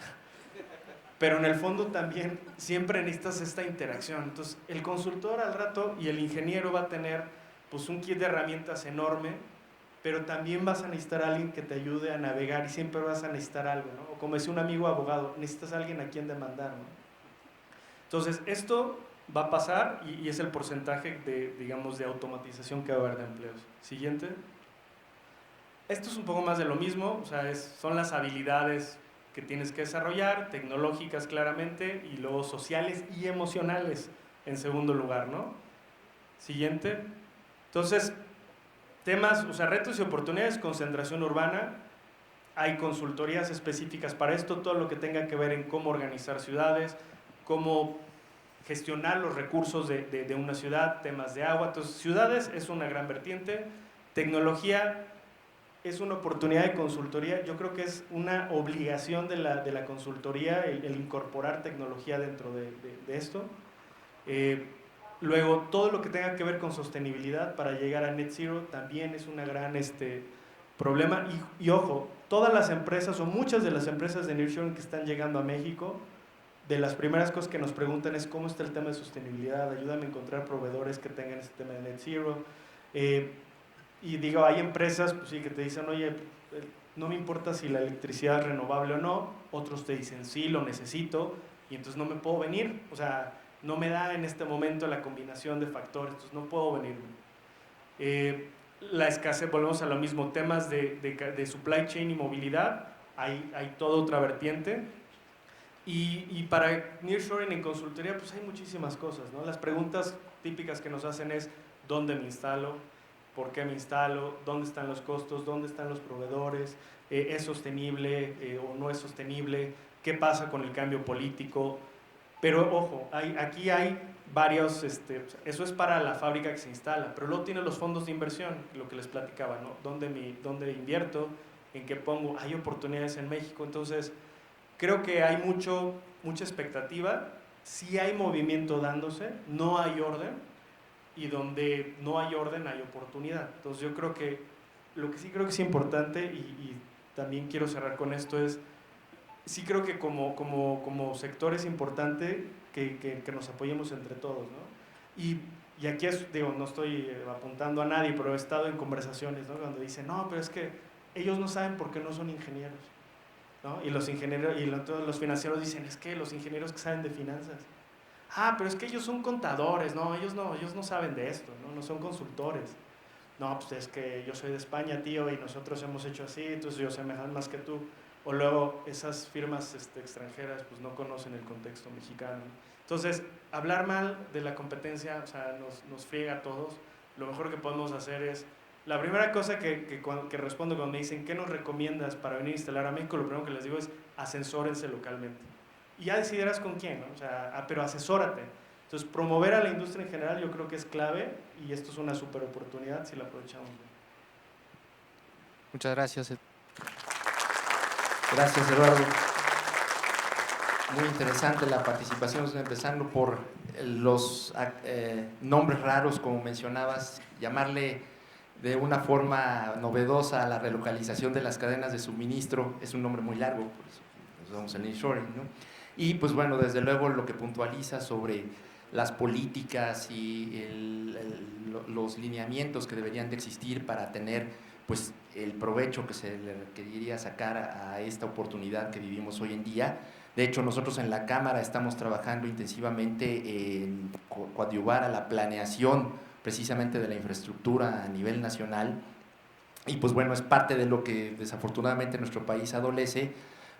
Pero en el fondo también siempre necesitas esta interacción. Entonces, el consultor al rato y el ingeniero va a tener pues, un kit de herramientas enorme, pero también vas a necesitar a alguien que te ayude a navegar y siempre vas a necesitar algo, ¿no? O como decía un amigo abogado, necesitas a alguien a quien demandar, ¿no? Entonces, esto va a pasar y es el porcentaje de automatización que va a haber de empleos. Siguiente. Esto es un poco más de lo mismo, o sea, son las habilidades que tienes que desarrollar, tecnológicas claramente, y luego sociales y emocionales en segundo lugar, ¿no? Siguiente. Entonces, temas, o sea, retos y oportunidades, concentración urbana, hay consultorías específicas para esto, todo lo que tenga que ver en cómo organizar ciudades, cómo gestionar los recursos de una ciudad, temas de agua. Entonces, ciudades es una gran vertiente, tecnología es una oportunidad de consultoría, yo creo que es una obligación de la consultoría el incorporar tecnología dentro de esto. Luego, todo lo que tenga que ver con sostenibilidad para llegar a Net Zero también es una gran problema. Y ojo, todas las empresas o muchas de las empresas de nearshoring que están llegando a México, de las primeras cosas que nos preguntan es cómo está el tema de sostenibilidad, ayúdame a encontrar proveedores que tengan este tema de Net Zero. Y digo, hay empresas pues, sí, que te dicen, oye, no me importa si la electricidad es renovable o no, otros te dicen, sí, lo necesito, y entonces no me puedo venir, o sea, no me da en este momento la combinación de factores, entonces no puedo venirme. La escasez, volvemos a lo mismo, temas de supply chain y movilidad, hay toda otra vertiente. Y para nearshoring en consultoría, pues hay muchísimas cosas, ¿no? Las preguntas típicas que nos hacen es, ¿dónde me instalo? ¿Por qué me instalo? ¿Dónde están los costos? ¿Dónde están los proveedores? ¿Es sostenible o no es sostenible? ¿Qué pasa con el cambio político? Pero ojo, aquí hay varios, eso es para la fábrica que se instala, pero luego tiene los fondos de inversión, lo que les platicaba, ¿no? ¿Dónde invierto? ¿En qué pongo? Hay oportunidades en México, entonces creo que hay mucha expectativa, sí hay movimiento dándose, no hay orden, y donde no hay orden hay oportunidad. Entonces yo creo que lo que sí creo que es importante, y también quiero cerrar con esto, es, sí creo que como sector es importante que nos apoyemos entre todos, ¿no? Y aquí digo, no estoy apuntando a nadie, pero he estado en conversaciones, ¿no? Cuando dicen, no, pero es que ellos no saben por qué no son ingenieros, ¿no? Y los ingenieros, todos los financieros dicen, es que los ingenieros que saben de finanzas. Ah, pero es que ellos son contadores, no, ellos no saben de esto, no son consultores. No, pues es que yo soy de España, tío, y nosotros hemos hecho así, entonces yo sé más que tú. O luego esas firmas extranjeras pues no conocen el contexto mexicano. Entonces, hablar mal de la competencia, o sea, nos friega a todos. Lo mejor que podemos hacer es, la primera cosa que respondo cuando me dicen, ¿qué nos recomiendas para venir a instalar a México? Lo primero que les digo es, asesórense localmente. Y ya decidirás con quién, ¿no? O sea, pero asesórate. Entonces, promover a la industria en general yo creo que es clave, y esto es una súper oportunidad si la aprovechamos bien. Muchas gracias. Gracias, Eduardo. Muy interesante la participación, empezando por los nombres raros, como mencionabas, llamarle de una forma novedosa a la relocalización de las cadenas de suministro. Es un nombre muy largo, por eso usamos el nearshoring, ¿no? Y pues bueno, desde luego lo que puntualiza sobre las políticas y los lineamientos que deberían de existir para tener pues el provecho que se le requeriría sacar a esta oportunidad que vivimos hoy en día. De hecho, nosotros en la Cámara estamos trabajando intensivamente en coadyuvar a la planeación precisamente de la infraestructura a nivel nacional, y pues bueno, es parte de lo que desafortunadamente nuestro país adolece,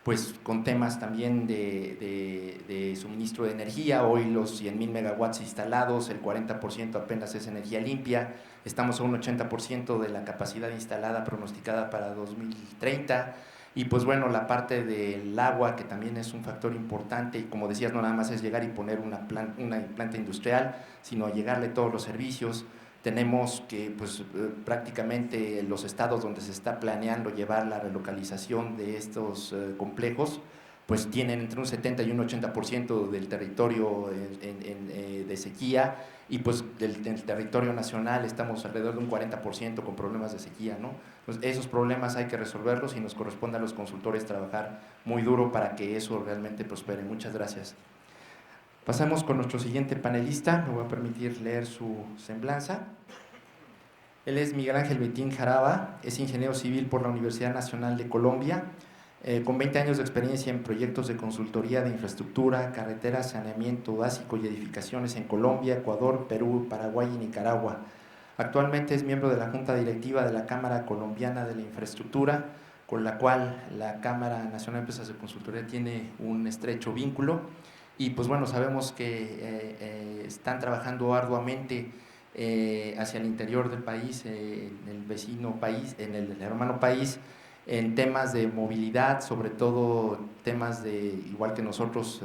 pues con temas también de suministro de energía. Hoy los 100.000 megawatts instalados, el 40% apenas es energía limpia, estamos a un 80% de la capacidad instalada pronosticada para 2030, y pues bueno, la parte del agua, que también es un factor importante, y como decías, no nada más es llegar y poner una planta industrial, sino llegarle todos los servicios. Tenemos que pues, prácticamente los estados donde se está planeando llevar la relocalización de estos complejos, pues tienen entre un 70 y un 80% del territorio de sequía, y pues del territorio nacional estamos alrededor de un 40% con problemas de sequía, ¿no? Pues esos problemas hay que resolverlos, y nos corresponde a los consultores trabajar muy duro para que eso realmente prospere. Muchas gracias. Pasamos con nuestro siguiente panelista. Me voy a permitir leer su semblanza. Él es Miguel Ángel Betín Jaraba, es ingeniero civil por la Universidad Nacional de Colombia, con 20 años de experiencia en proyectos de consultoría de infraestructura, carreteras, saneamiento básico y edificaciones en Colombia, Ecuador, Perú, Paraguay y Nicaragua. Actualmente es miembro de la Junta Directiva de la Cámara Colombiana de la Infraestructura, con la cual la Cámara Nacional de Empresas de Consultoría tiene un estrecho vínculo. Y pues bueno, sabemos que están trabajando arduamente hacia el interior del país, en el vecino país, en el hermano país, en temas de movilidad, sobre todo temas de, igual que nosotros,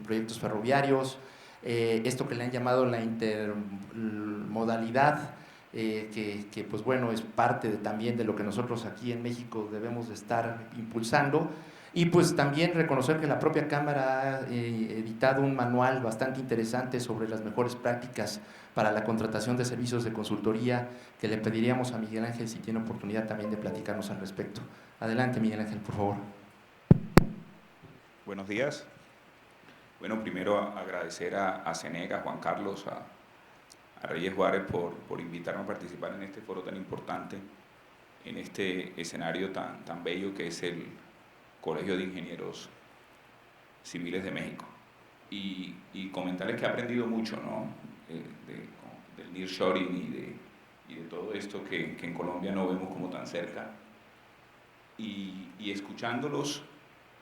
proyectos ferroviarios, esto que le han llamado la intermodalidad, que pues bueno, es parte también de lo que nosotros aquí en México debemos de estar impulsando. Y pues también reconocer que la propia Cámara ha editado un manual bastante interesante sobre las mejores prácticas para la contratación de servicios de consultoría, que le pediríamos a Miguel Ángel si tiene oportunidad también de platicarnos al respecto. Adelante, Miguel Ángel, por favor. Buenos días. Bueno, primero agradecer a Cenega, a Juan Carlos, a Reyes Juárez por invitarme a participar en este foro tan importante, en este escenario tan bello que es el Colegio de Ingenieros Civiles de México. Y comentarles que he aprendido mucho, ¿no? Del nearshoring y de todo esto que en Colombia no vemos como tan cerca. Y escuchándolos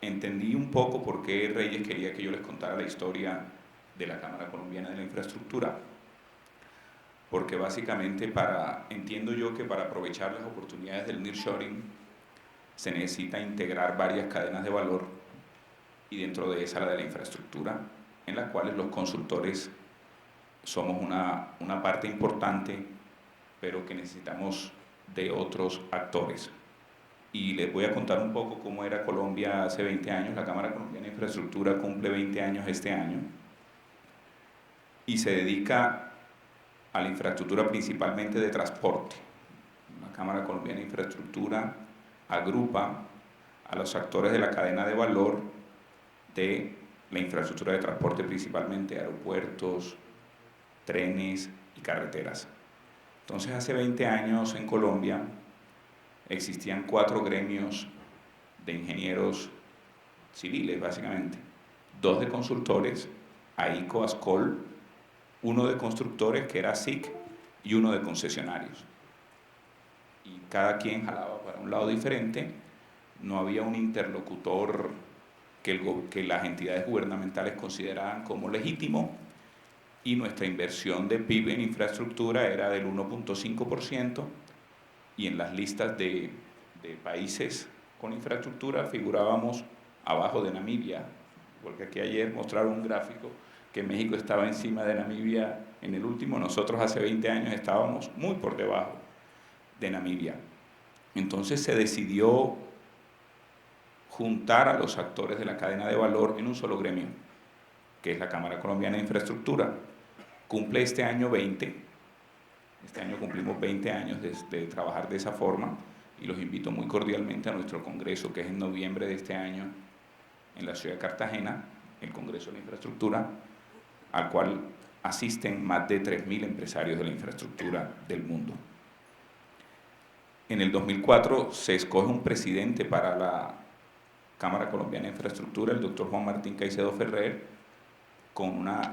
entendí un poco por qué Reyes quería que yo les contara la historia de la Cámara Colombiana de la Infraestructura. Porque básicamente entiendo yo que para aprovechar las oportunidades del nearshoring se necesita integrar varias cadenas de valor, y dentro de esa la de la infraestructura. en las cuales los consultores somos una parte importante, pero que necesitamos de otros actores. Y les voy a contar un poco cómo era Colombia hace 20 años. La Cámara Colombiana de Infraestructura cumple 20 años este año y se dedica a la infraestructura principalmente de transporte. La Cámara Colombiana de Infraestructura agrupa a los actores de la cadena de valor de la infraestructura de transporte, principalmente aeropuertos, trenes y carreteras. Entonces, hace 20 años en Colombia existían 4 gremios de ingenieros civiles, básicamente. 2 de consultores, AICO, ASCOL, 1 de constructores, que era SIC, y 1 de concesionarios. Y cada quien jalaba para un lado diferente. No había un interlocutor que las entidades gubernamentales consideraban como legítimo, y nuestra inversión de PIB en infraestructura era del 1.5%, y en las listas de países con infraestructura figurábamos abajo de Namibia, porque aquí ayer mostraron un gráfico que México estaba encima de Namibia en el último. Nosotros hace 20 años estábamos muy por debajo de Namibia. Entonces se decidió juntar a los actores de la cadena de valor en un solo gremio, que es la Cámara Colombiana de Infraestructura. Cumple este año 20. Este año cumplimos 20 años de trabajar de esa forma, y los invito muy cordialmente a nuestro congreso, que es en noviembre de este año en la ciudad de Cartagena, el Congreso de la Infraestructura, al cual asisten más de 3.000 empresarios de la infraestructura del mundo. En el 2004 se escoge un presidente para la Cámara Colombiana de Infraestructura, el doctor Juan Martín Caicedo Ferrer, con una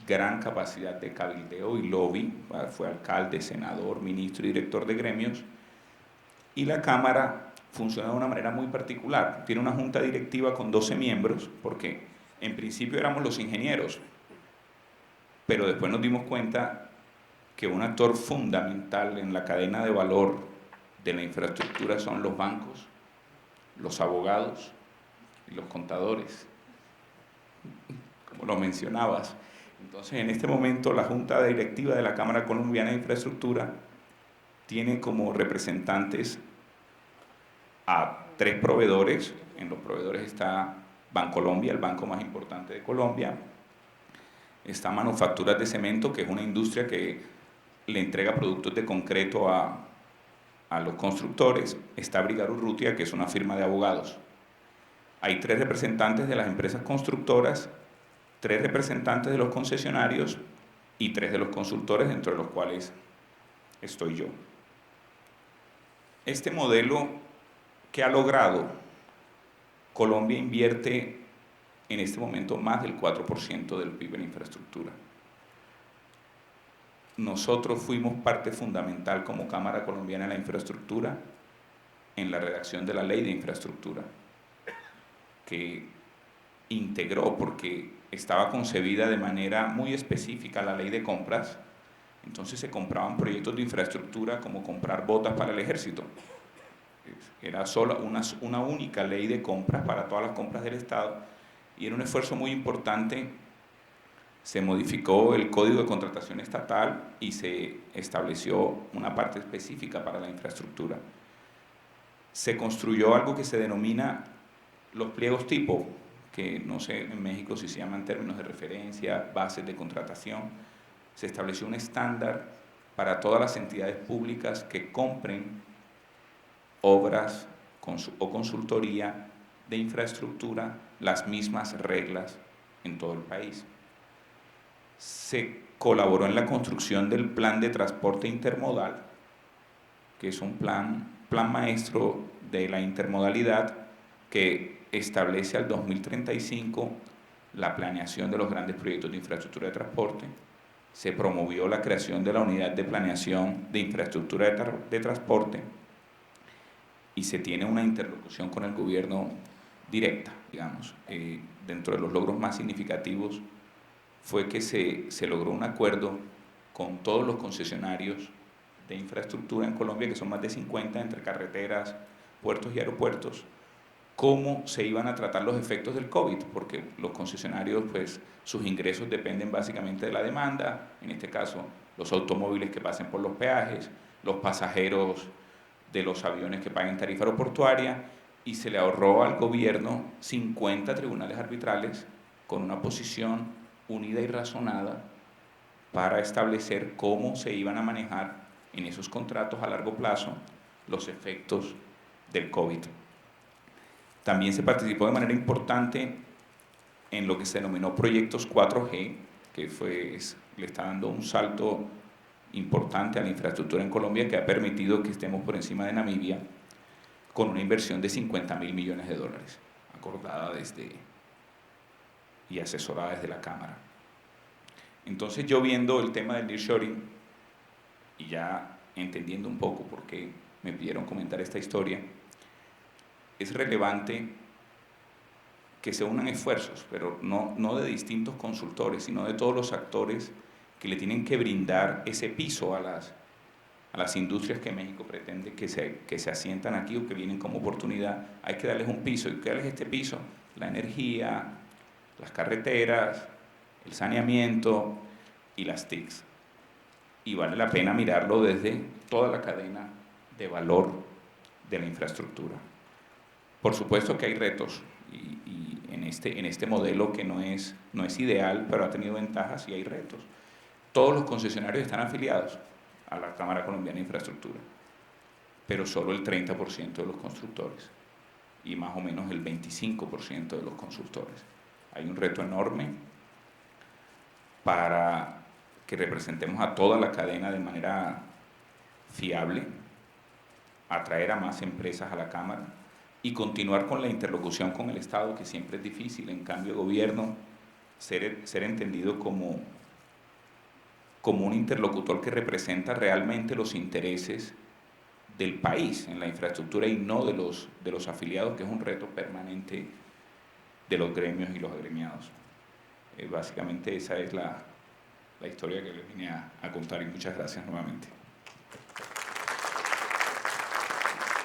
gran capacidad de cabildeo y lobby. Fue alcalde, senador, ministro y director de gremios. Y la Cámara funciona de una manera muy particular. Tiene una junta directiva con 12 miembros, porque en principio éramos los ingenieros, pero después nos dimos cuenta que un actor fundamental en la cadena de valor de la infraestructura son los bancos, los abogados y los contadores, como lo mencionabas. Entonces, en este momento, la Junta Directiva de la Cámara Colombiana de Infraestructura tiene como representantes a 3 proveedores. En los proveedores está Bancolombia, el banco más importante de Colombia. Está Manufacturas de Cemento, que es una industria que le entrega productos de concreto a los constructores. Está Brigar Urrutia, que es una firma de abogados. Hay 3 representantes de las empresas constructoras, 3 representantes de los concesionarios y 3 de los consultores, dentro de los cuales estoy yo. Este modelo que ha logrado, Colombia invierte en este momento más del 4% del PIB en infraestructura. Nosotros fuimos parte fundamental como Cámara Colombiana de la Infraestructura en la redacción de la Ley de Infraestructura, que integró, porque estaba concebida de manera muy específica la ley de compras. Entonces se compraban proyectos de infraestructura como comprar botas para el ejército. Era solo una única ley de compras para todas las compras del Estado, y era un esfuerzo muy importante. Se modificó el Código de Contratación Estatal y se estableció una parte específica para la infraestructura. Se construyó algo que se denomina los pliegos tipo, que no sé en México si se llaman términos de referencia, bases de contratación. Se estableció un estándar para todas las entidades públicas que compren obras o consultoría de infraestructura, las mismas reglas en todo el país. Se colaboró en la construcción del Plan de Transporte Intermodal, que es un plan maestro de la intermodalidad que establece al 2035 la planeación de los grandes proyectos de infraestructura de transporte. Se promovió la creación de la Unidad de Planeación de Infraestructura de Transporte, y se tiene una interlocución con el gobierno directa, digamos. Dentro de los logros más significativos fue que se logró un acuerdo con todos los concesionarios de infraestructura en Colombia, que son más de 50, entre carreteras, puertos y aeropuertos, cómo se iban a tratar los efectos del COVID, porque los concesionarios, pues, sus ingresos dependen básicamente de la demanda, en este caso, los automóviles que pasen por los peajes, los pasajeros de los aviones que paguen tarifa aeroportuaria, y se le ahorró al gobierno 50 tribunales arbitrales con una posición unida y razonada para establecer cómo se iban a manejar en esos contratos a largo plazo los efectos del COVID. También se participó de manera importante en lo que se denominó proyectos 4G, que le está dando un salto importante a la infraestructura en Colombia, que ha permitido que estemos por encima de Namibia con una inversión de 50.000 millones de dólares, acordada y asesorada desde la Cámara. Entonces, yo viendo el tema del nearshoring y ya entendiendo un poco por qué me pidieron comentar esta historia, es relevante que se unan esfuerzos, pero no de distintos consultores, sino de todos los actores que le tienen que brindar ese piso a las industrias que México pretende que se asientan aquí o que vienen como oportunidad. Hay que darles un piso. ¿Y qué es este piso? La energía, las carreteras, el saneamiento y las TICs. Y vale la pena mirarlo desde toda la cadena de valor de la infraestructura. Por supuesto que hay retos y en este modelo que no es ideal, pero ha tenido ventajas y hay retos. Todos los concesionarios están afiliados a la Cámara Colombiana de Infraestructura, pero solo el 30% de los constructores y más o menos el 25% de los consultores. Hay un reto enorme para que representemos a toda la cadena de manera fiable, atraer a más empresas a la Cámara y continuar con la interlocución con el Estado, que siempre es difícil. En cambio, el gobierno, ser entendido como un interlocutor que representa realmente los intereses del país en la infraestructura y no de los afiliados, que es un reto permanente de los gremios y los agremiados. Básicamente esa es la historia que les vine a contar, y muchas gracias nuevamente.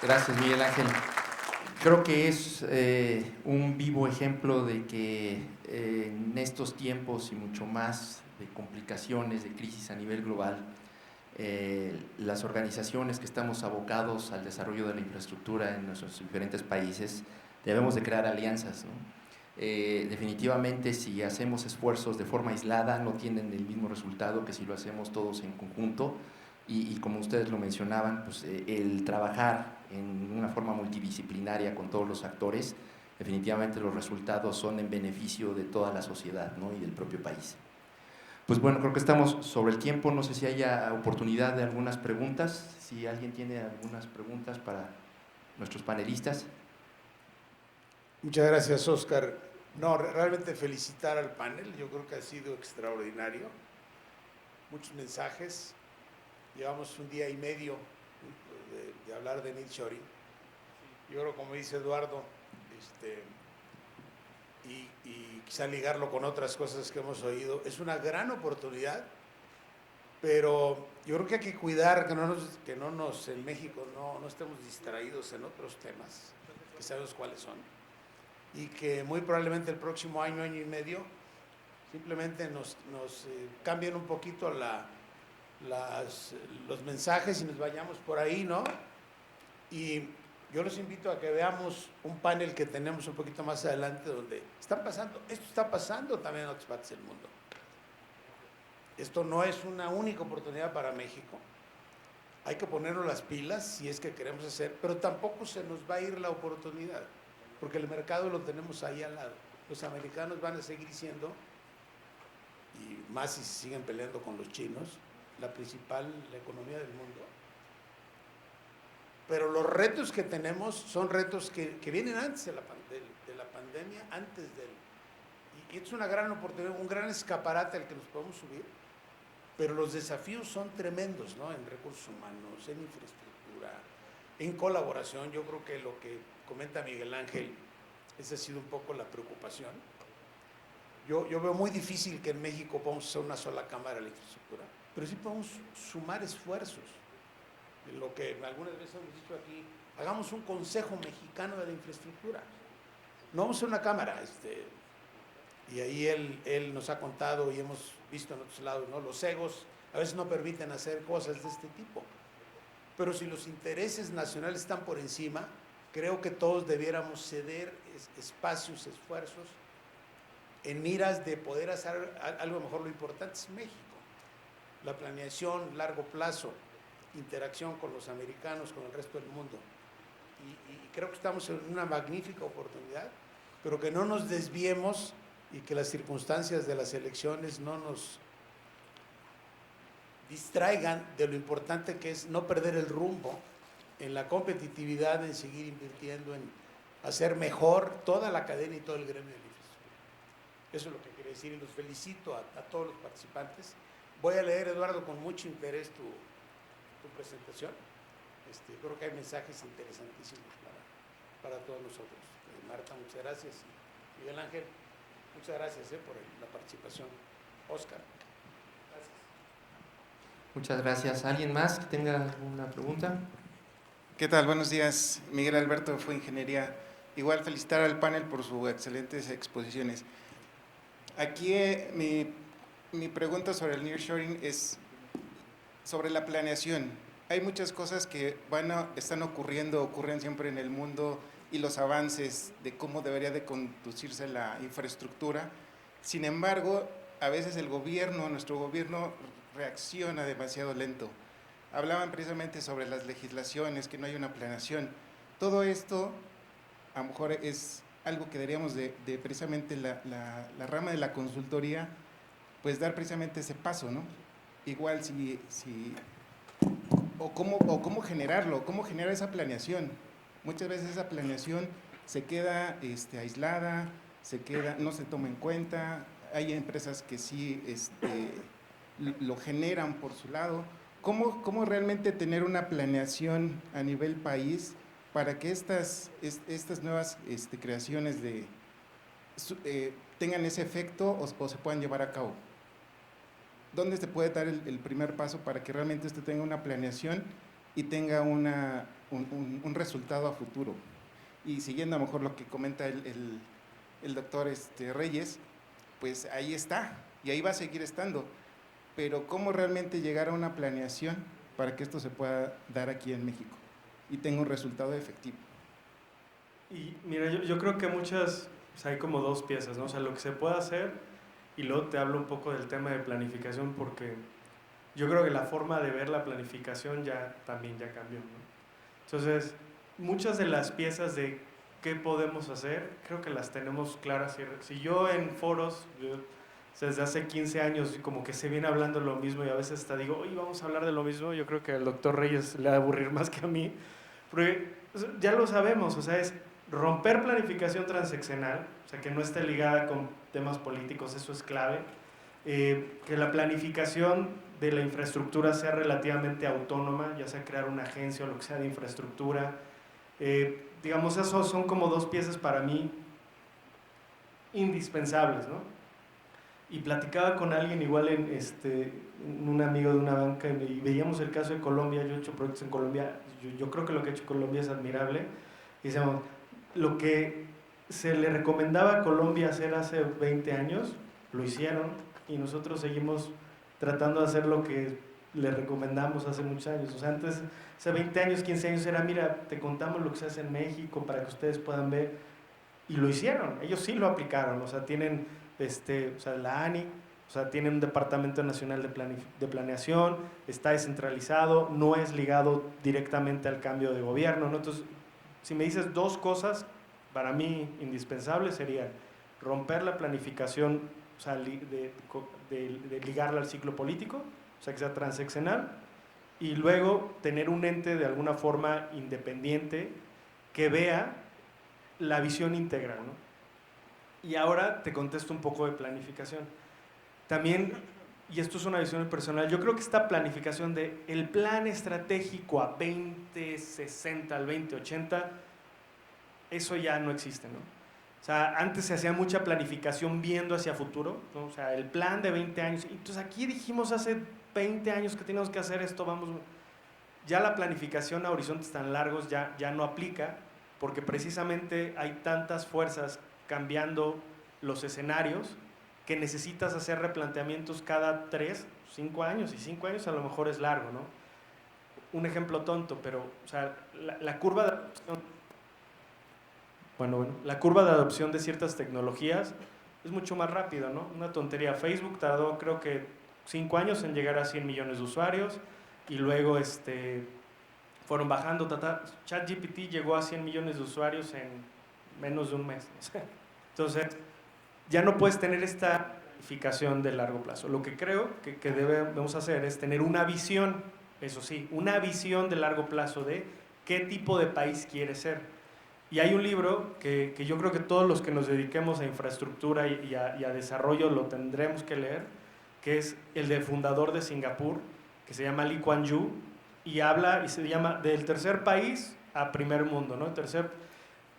Gracias, Miguel Ángel. Creo que es un vivo ejemplo de que en estos tiempos y mucho más de complicaciones, de crisis a nivel global, las organizaciones que estamos abocados al desarrollo de la infraestructura en nuestros diferentes países debemos de crear alianzas, ¿no? Definitivamente, si hacemos esfuerzos de forma aislada, no tienen el mismo resultado que si lo hacemos todos en conjunto. Y como ustedes lo mencionaban, pues, el trabajar en una forma multidisciplinaria con todos los actores, definitivamente los resultados son en beneficio de toda la sociedad, ¿no? Y del propio país. Pues bueno, creo que estamos sobre el tiempo. No sé si haya oportunidad de algunas preguntas. Si alguien tiene algunas preguntas para nuestros panelistas. Muchas gracias, Óscar. No, realmente felicitar al panel. Yo creo que ha sido extraordinario. Muchos mensajes. Llevamos un día y medio de hablar de nearshoring. Yo creo, como dice Eduardo, y quizá ligarlo con otras cosas que hemos oído, es una gran oportunidad, pero yo creo que hay que cuidar que no nos en México no estemos distraídos en otros temas, que sabemos cuáles son, y que muy probablemente el próximo año, año y medio, simplemente nos cambien un poquito los mensajes y nos vayamos por ahí, ¿no? Y yo los invito a que veamos un panel que tenemos un poquito más adelante donde esto está pasando también en otras partes del mundo. Esto no es una única oportunidad para México. Hay que ponernos las pilas si es que queremos hacer, pero tampoco se nos va a ir la oportunidad, porque el mercado lo tenemos ahí al lado. Los americanos van a seguir siendo, y más si se siguen peleando con los chinos, la economía del mundo. Pero los retos que tenemos son retos que vienen antes de la pandemia, y es una gran oportunidad, un gran escaparate al que nos podemos subir, pero los desafíos son tremendos, ¿no? En recursos humanos, en infraestructura, en colaboración. Yo creo que lo que comenta Miguel Ángel, esa ha sido un poco la preocupación. Yo veo muy difícil que en México podamos hacer una sola cámara de la infraestructura, pero sí podemos sumar esfuerzos. Lo que algunas veces hemos dicho aquí, hagamos un Consejo Mexicano de la Infraestructura, no vamos a hacer una cámara, y ahí él nos ha contado y hemos visto en otros lados, ¿no? Los egos a veces no permiten hacer cosas de este tipo. Pero si los intereses nacionales están por encima, creo que todos debiéramos ceder espacios, esfuerzos, en miras de poder hacer algo mejor. Lo importante es México. La planeación, largo plazo, interacción con los americanos, con el resto del mundo. Y creo que estamos en una magnífica oportunidad, pero que no nos desviemos y que las circunstancias de las elecciones no nos distraigan de lo importante que es no perder el rumbo en la competitividad, en seguir invirtiendo, en hacer mejor toda la cadena y todo el gremio de la infraestructura. Eso es lo que quería decir y los felicito a todos los participantes. Voy a leer, Eduardo, con mucho interés tu presentación. Creo que hay mensajes interesantísimos para todos nosotros. Marta, muchas gracias. Miguel Ángel, muchas gracias por la participación. Oscar. Muchas gracias. ¿Alguien más que tenga alguna pregunta? ¿Qué tal? Buenos días. Miguel Alberto de Fue Ingeniería. Igual felicitar al panel por sus excelentes exposiciones. Aquí mi pregunta sobre el nearshoring es sobre la planeación. Hay muchas cosas que están ocurren siempre en el mundo y los avances de cómo debería de conducirse la infraestructura. Sin embargo, a veces nuestro gobierno reacciona demasiado lento. Hablaban precisamente sobre las legislaciones, que no hay una planeación. Todo esto a lo mejor es algo que deberíamos de precisamente la rama de la consultoría, pues dar precisamente ese paso, ¿no? Igual cómo generarlo, cómo generar esa planeación. Muchas veces esa planeación se queda aislada, no se toma en cuenta. Hay empresas que sí lo generan por su lado. ¿Cómo realmente tener una planeación a nivel país para que estas nuevas creaciones tengan ese efecto o se puedan llevar a cabo? ¿Dónde se puede dar el primer paso para que realmente esto tenga una planeación y tenga un resultado a futuro? Y siguiendo a lo mejor lo que comenta el doctor Reyes, pues ahí está y ahí va a seguir estando. Pero ¿cómo realmente llegar a una planeación para que esto se pueda dar aquí en México y tenga un resultado efectivo? Y mira, yo creo que hay como dos piezas, ¿no? O sea, lo que se puede hacer, y luego te hablo un poco del tema de planificación, porque yo creo que la forma de ver la planificación también ya cambió, ¿no? Entonces, muchas de las piezas de qué podemos hacer, creo que las tenemos claras. Si yo en foros, desde hace 15 años como que se viene hablando lo mismo y a veces hasta digo, oye, vamos a hablar de lo mismo, yo creo que al doctor Reyes le va a aburrir más que a mí, porque ya lo sabemos, o sea, es romper planificación transeccional, o sea, que no esté ligada con temas políticos, eso es clave, que la planificación de la infraestructura sea relativamente autónoma, ya sea crear una agencia o lo que sea de infraestructura. Digamos, esos son como dos piezas para mí indispensables, ¿no? Y platicaba con alguien igual un amigo de una banca y veíamos el caso de Colombia. Yo he hecho proyectos en Colombia, yo creo que lo que ha hecho Colombia es admirable. Y decíamos, lo que se le recomendaba a Colombia hacer hace 20 años, lo hicieron, y nosotros seguimos tratando de hacer lo que le recomendamos hace muchos años. O sea, antes, hace 20 años, 15 años era, mira, te contamos lo que se hace en México para que ustedes puedan ver, y lo hicieron, ellos sí lo aplicaron. O sea, tienen la ANI, o sea, tienen un Departamento Nacional de Planeación, está descentralizado, no es ligado directamente al cambio de gobierno, ¿no? Entonces, si me dices dos cosas, para mí indispensables serían romper la planificación, o sea, de ligarla al ciclo político, o sea, que sea transeccional, y luego tener un ente de alguna forma independiente que vea la visión integral, ¿no? Y ahora te contesto un poco de planificación. También, y esto es una visión personal, yo creo que esta planificación de el plan estratégico a 2060, al 2080, eso ya no existe, ¿no? O sea, antes se hacía mucha planificación viendo hacia futuro, ¿no? O sea, el plan de 20 años. Entonces aquí dijimos hace 20 años que teníamos que hacer esto, ya la planificación a horizontes tan largos ya no aplica, porque precisamente hay tantas fuerzas cambiando los escenarios, que necesitas hacer replanteamientos cada 3, 5 años, y 5 años a lo mejor es largo, ¿no? Un ejemplo tonto, pero o sea, la curva de adopción, la curva de adopción de ciertas tecnologías es mucho más rápida, ¿no? Una tontería. Facebook tardó creo que 5 años en llegar a 100 millones de usuarios y luego fueron bajando. ChatGPT llegó a 100 millones de usuarios en menos de un mes. Entonces, ya no puedes tener esta planificación de largo plazo. Lo que creo que debemos hacer es tener una visión, eso sí, una visión de largo plazo de qué tipo de país quieres ser. Y hay un libro que yo creo que todos los que nos dediquemos a infraestructura y a desarrollo lo tendremos que leer, que es el del fundador de Singapur, que se llama Lee Kuan Yew, y habla y se llama del tercer país a primer mundo, ¿no?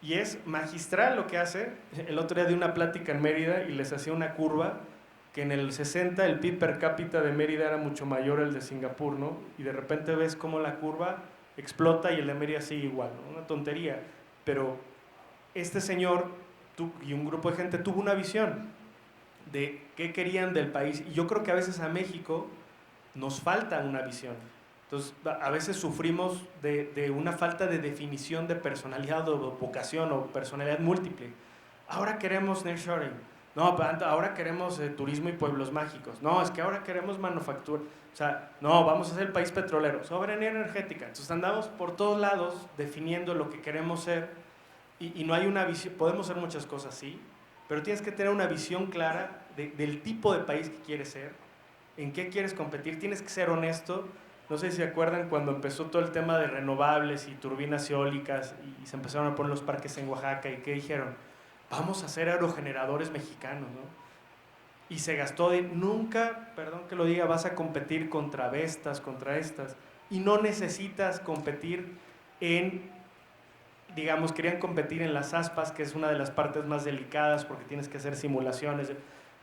Y es magistral lo que hace. El otro día di una plática en Mérida y les hacía una curva que en el 60 el PIB per cápita de Mérida era mucho mayor el de Singapur, ¿no? Y de repente ves cómo la curva explota y el de Mérida sigue igual, ¿no? Una tontería. Pero este señor y un grupo de gente tuvo una visión de qué querían del país. Y yo creo que a veces a México nos falta una visión. Entonces, a veces sufrimos de una falta de definición de personalidad o vocación o personalidad múltiple. Ahora queremos nearshoring. No, ahora queremos turismo y pueblos mágicos. No, es que ahora queremos manufactura. O sea, no, vamos a ser el país petrolero. Soberanía energética. Entonces andamos por todos lados definiendo lo que queremos ser y no hay una visión. Podemos ser muchas cosas, sí, pero tienes que tener una visión clara del tipo de país que quieres ser, en qué quieres competir. Tienes que ser honesto. No sé si se acuerdan cuando empezó todo el tema de renovables y turbinas eólicas y se empezaron a poner los parques en Oaxaca y ¿qué dijeron? Vamos a hacer aerogeneradores mexicanos, ¿no? Y se gastó nunca, perdón que lo diga, vas a competir contra Vestas, contra estas, y no necesitas competir digamos, querían competir en las aspas, que es una de las partes más delicadas porque tienes que hacer simulaciones.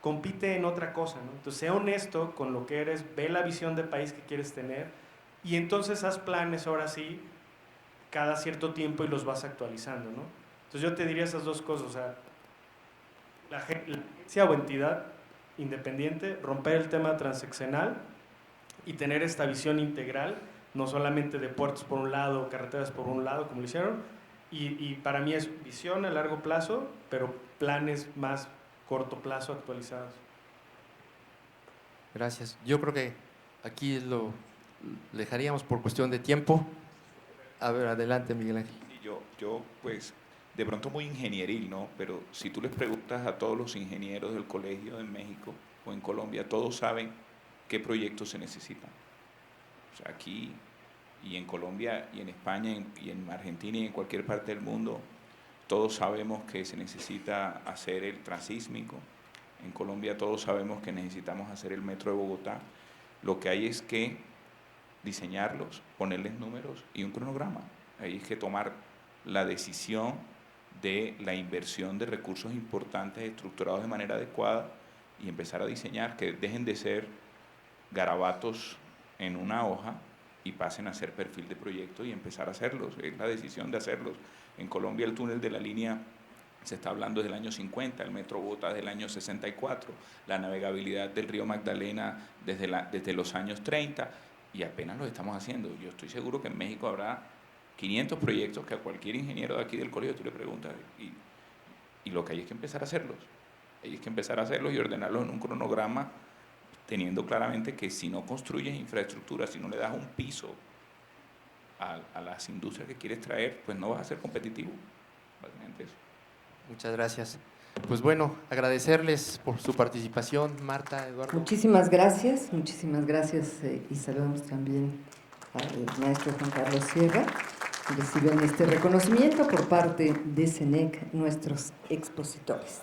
Compite en otra cosa, ¿no? Entonces, sé honesto con lo que eres, ve la visión de país que quieres tener y entonces haz planes ahora sí cada cierto tiempo y los vas actualizando, ¿no? Entonces, yo te diría esas dos cosas, o sea, la agencia o entidad independiente, romper el tema transeccional y tener esta visión integral, no solamente de puertos por un lado, carreteras por un lado, como lo hicieron, y para mí es visión a largo plazo, pero planes más corto plazo actualizados. Gracias. Yo creo que aquí lo dejaríamos por cuestión de tiempo. A ver, adelante, Miguel Ángel. Yo pues, de pronto muy ingenieril, ¿no? Pero si tú les preguntas a todos los ingenieros del colegio en México o en Colombia, todos saben qué proyectos se necesitan. O sea, aquí y en Colombia y en España y en Argentina y en cualquier parte del mundo, todos sabemos que se necesita hacer el transísmico. En Colombia todos sabemos que necesitamos hacer el metro de Bogotá. Lo que hay es que diseñarlos, ponerles números y un cronograma. Hay que tomar la decisión de la inversión de recursos importantes estructurados de manera adecuada y empezar a diseñar, que dejen de ser garabatos en una hoja y pasen a ser perfil de proyecto y empezar a hacerlos. Es la decisión de hacerlos. En Colombia el túnel de la línea se está hablando desde el año 50, el metro Bogotá desde el año 64, la navegabilidad del río Magdalena desde los años 30 y apenas lo estamos haciendo. Yo estoy seguro que en México habrá 500 proyectos que a cualquier ingeniero de aquí del colegio tú le preguntas y lo que hay es que empezar a hacerlos. Hay que empezar a hacerlos y ordenarlos en un cronograma, teniendo claramente que si no construyes infraestructura, si no le das un piso a las industrias que quieres traer, pues no vas a ser competitivo. Básicamente eso. Muchas gracias. Pues bueno, agradecerles por su participación, Marta, Eduardo. Muchísimas gracias y saludamos también al maestro Juan Carlos Sierra. Reciben este reconocimiento por parte de CENEC, nuestros expositores.